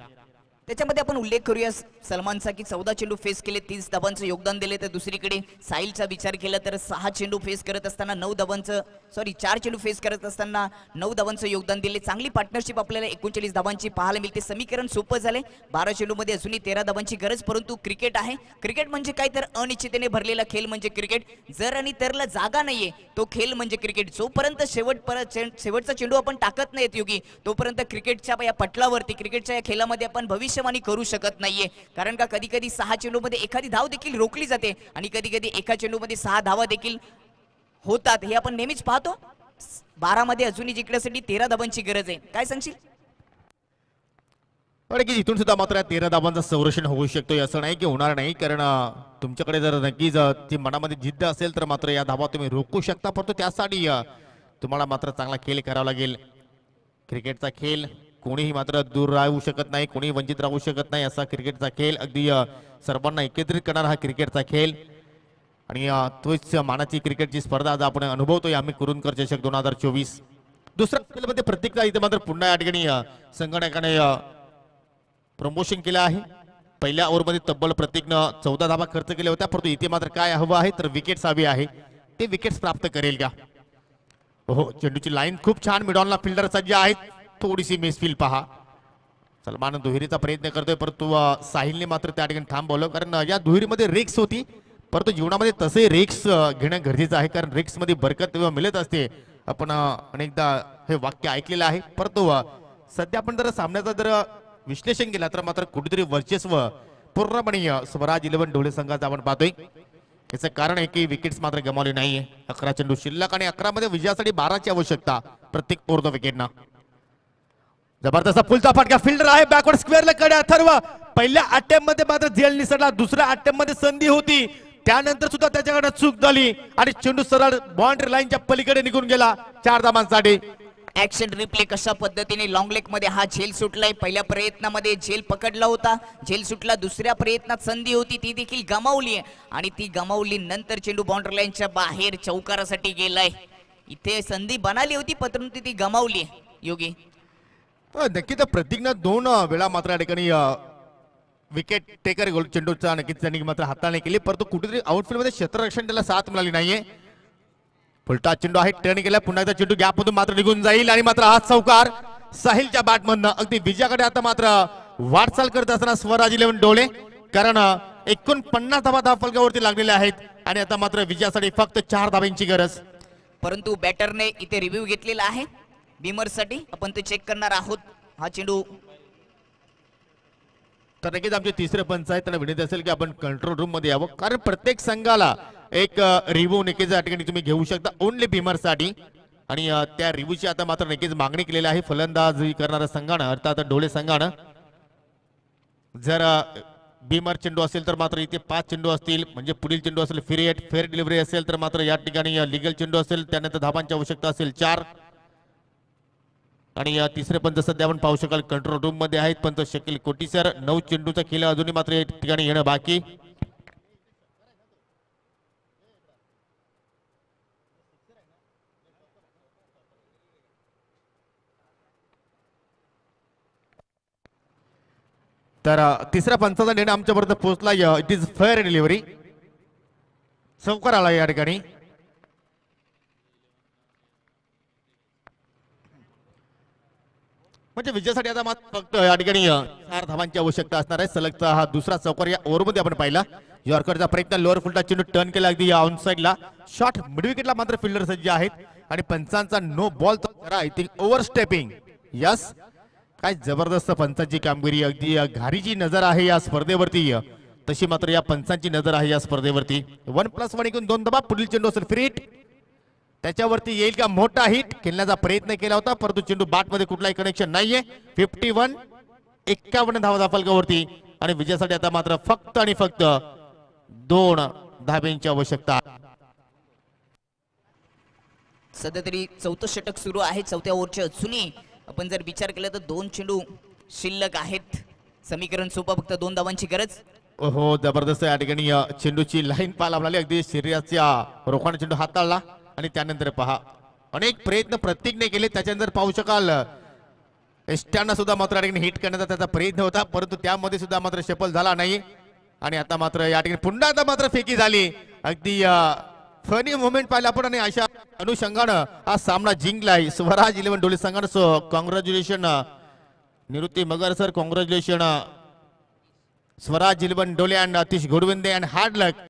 त्याच्यामध्ये आपण उल्लेख करूया सलमानचा की 14 चेंडू फेस केले, 30 धावांचं योगदान दिले. तर दुसरीकडे साहिलचा विचार केला तर 6 चेंडू फेस करत असताना 4 चेंडू फेस करत असताना 9 धावांचं योगदान दिले. चांगली पार्टनरशिप आपल्याला 39 धावांची पाहायला मिळते. समीकरण सोपं झाले. 12 चेंडूमध्ये अजूनही 13 धावांची गरज, परंतु क्रिकेट आहे. क्रिकेट म्हणजे काय तर अनिश्चिततेने भरलेला खेळ म्हणजे क्रिकेट. जर आणि तरला जागा नाहीये तो खेळ म्हणजे क्रिकेट. जोपर्यंत शेवटचा चेंडू आपण टाकत नाहीत योगी, तोपर्यंत क्रिकेटच्या या पटलावरती क्रिकेटच्या या खेळामध्ये आपण भविष्यवाणी करू शकत नाहीये. कारण का कधी कधी 6 चेंडूमध्ये एखादी धाव देखील रोखली जाते आणि कधी कधी एका चेंडूमध्ये 6 धावा देखील होतात. हे आपण नेहमीच पाहतो. 12 मध्ये अजूनही जिंकण्यासाठी 13 धावांची गरज आहे. काय सांगशील? की इथून सुद्धा मात्र 13 धावांचं संरक्षण होऊ शकतो असं नाही की होणार नाही, कारण तुमच्याकडे जर नक्कीच ती मनामध्ये जिद्द असेल तर मात्र या धावा तुम्ही रोखू शकता. परंतु त्यासाठी तुम्हाला मात्र चांगला खेळ करावा लागेल. क्रिकेटचा खेळ कोणीही मात्र दूर राहू शकत नाही, कोणीही वंचित राहू शकत नाही असा क्रिकेटचा खेळ. अगदी सर्वांना एकत्रित करणारा हा क्रिकेटचा खेळ आणि तोच मानाची क्रिकेटची स्पर्धा आज आपण अनुभवतोय आम्ही कुरुंदकर चषक 2024. दुसऱ्या खेळामध्ये प्रत्येकदा इथे मात्र पुन्हा या ठिकाणी संघटकाने प्रमोशन केलं आहे. पहिल्या ओव्हरमध्ये तब्बल प्रत्येकनं 14 धावा खर्च केल्या होत्या, परंतु इथे मात्र काय हवं आहे तर विकेट्स हवी आहे. ते विकेट्स प्राप्त करेल का? हो, चेंडूची लाईन खूप छान. मिडॉनला फिल्डर सज्ज आहेत. थोडीशी मिसफिल्ड पहा. सलमान दुहेरीचा प्रयत्न करतोय, परंतु साहिलने मात्र त्या ठिकाणी थांबवलं, कारण या दुहेरीमध्ये रिक्स होती. परंतु जीवनामध्ये तसे रिक्स घेणं गरजेचं आहे, कारण रिक्स मध्ये बरकत मिळत असते. आपण अनेकदा हे वाक्य ऐकलेलं आहे. परंतु सध्या आपण जर सामन्याचा जर विश्लेषण केलं तर मात्र कुठेतरी वर्चस्व पूर्णपणे स्वराज 11 ढोले संघाचं आपण पाहतोय. याचं कारण आहे की विकेट्स मात्र गमावले नाहीये. 11 चेंडू शिल्लक आणि 11 मध्ये विजयासाठी 12ची आवश्यकता प्रत्येक ओव्हर विकेटना. जबरदस्त फुलचा फटका फिल्डर आहे बॅकवर्ड स्क्वेअरला कडे अथर्व पहिल्या अटेम्प्ट मध्ये मात्र झेल निसरला दुसऱ्या अटेम्प्ट मध्ये संधी होती त्यानंतर सुद्धा त्याच्याकडे चूक झाली आणि चेंडू सरळ बाउंड्री लाईनच्या पलीकडे निघून गेला 4 धावांसाठी ऍक्शन रिप्ले कशा पद्धतीने लॉंग लेग मध्ये हा झेल सुटलाय पहिल्या प्रयत्नामध्ये झेल पकडला होता झेल सुटला दुसऱ्या प्रयत्नात संधी होती ती देखील गमावली आणि ती गमावली नंतर चेंडू बाउंड्री लाईनच्या बाहेर चौकारासाठी गेलाय इथे संधी बनाली होती परंतु ती गमावली योगी नक्कीच प्रतीकनं 2 वेळा मात्र या ठिकाणी विकेट टेकर गोल चेंडूचा नक्कीच त्यांनी मात्र हाताळणी केली परंतु कुठेतरी आउटफील्ड मध्ये क्षेत्ररक्षण त्याला साथ मिळाली नाहीये फुलटा चेंडू आहे टर्न केला पुन्हा एकदा चेंडू गॅप मधून मात्र निघून जाईल आणि मात्र हा चौकार साहिलच्या बॅट मधनं अगदी विजयाकडे आता मात्र वाटचाल करत असताना स्वराज 11 डोळे कारण 49 धावा धावफलकावरती लागलेल्या आहेत आणि आता मात्र विजयासाठी फक्त 4 धावांची गरज परंतु बॅटरने इथे रिव्ह्यू घेतलेला आहे बिमर साठी आपण ते चेक करणार आहोत हा चेंडू तर नक्कीच आमचे तिसरे पंच आहेत त्यांना विनंती असेल की आपण कंट्रोल रूम मध्ये यावं कारण प्रत्येक संघाला एक रिव्ह्यू नक्कीच या ठिकाणी तुम्ही घेऊ शकता ओनली बिमर साठी आणि त्या रिव्ह्यूची आता मात्र नक्कीच मागणी केलेली आहे फलंदाजी करणाऱ्या संघानं अर्थात डोळे संघानं जर बिमर चेंडू असेल तर मात्र इथे 5 चेंडू असतील म्हणजे पुढील चेंडू असेल फेअर डिलिव्हरी असेल तर मात्र या ठिकाणी लिगल चेंडू असेल त्यानंतर धावांची आवश्यकता असेल 4 आणि तिसरे पंच सध्या आपण पाहू शकाल कंट्रोल रूम मध्ये आहेत पंच शकील कोटी सर 9 चेंडूचा खेळ अजूनही मात्र या ठिकाणी येणं बाकी तर तिसऱ्या पंचाचा निर्णय आमच्यापर्यंत पोहोचला इट इज फेअर डिलिव्हरी चौकार आला या ठिकाणी म्हणजे विजयासाठी आता मात्र फक्त या ठिकाणी 4 धावांची आवश्यकता असणार आहे सलगचा हा दुसरा चौकार या ओव्हरमध्ये आपण पाहिला यॉर्करचा प्रयत्न लोअर फुलटा चेंडू टर्न केला अगदी ऑन साइडला शॉट मिड विकेटला मात्र फिल्डर सज्ज आहेत आणि पंचांचा no ball I think over stepping yes काय जबरदस्त पंचांची कामगिरी अगदी घारीची नजर आहे या स्पर्धेवरती तशी मात्र या पंचांची नजर आहे या स्पर्धेवरती 1+1 एकूण 2 धावा पुढील चेंडू असेल फ्री हिट त्याच्यावरती येईल का मोठा हिट खेळण्याचा प्रयत्न केला होता परंतु चेंडू बॅट मध्ये कुठलाही कनेक्शन नाहीये 51 धावा फलकावरती आणि विजयासाठी आता मात्र फक्त आणि फक्त 2 धाब्यांची आवश्यकता सध्या तरी 4थं षटक सुरू आहे 4थ्या ओव्हरचे अजूनही आपण जर विचार केला तर 2 चेंडू शिल्लक आहेत समीकरण सोपं फक्त 2 धावांची गरज हो जबरदस्त या ठिकाणी चेंडूची लाईन पाहायला मिळाली अगदी शरीराच्या रोखाने चेंडू हाताळला आणि त्यानंतर पहा अनेक प्रयत्न प्रत्येकने केले त्याच्यानंतर पाहू शकाल एस्ट्यांना सुद्धा मात्र या ठिकाणी हिट करण्याचा त्याचा प्रयत्न होता परंतु त्यामध्ये सुद्धा मात्र सफल झाला नाही आणि आता मात्र या ठिकाणी पुन्हा आता मात्र फेकी झाली अगदी फनी मोमेंट पाहिला आपण आणि अशा अनुषंगानं हा सामना जिंकलाय स्वराज 11 डोळे संघानं सो कॉंग्रॅच्युलेशन निवृत्ती मगर सर कॉंग्रॅच्युलेशन स्वराज 11 डोळे and Atish Ghodvinde and hard luck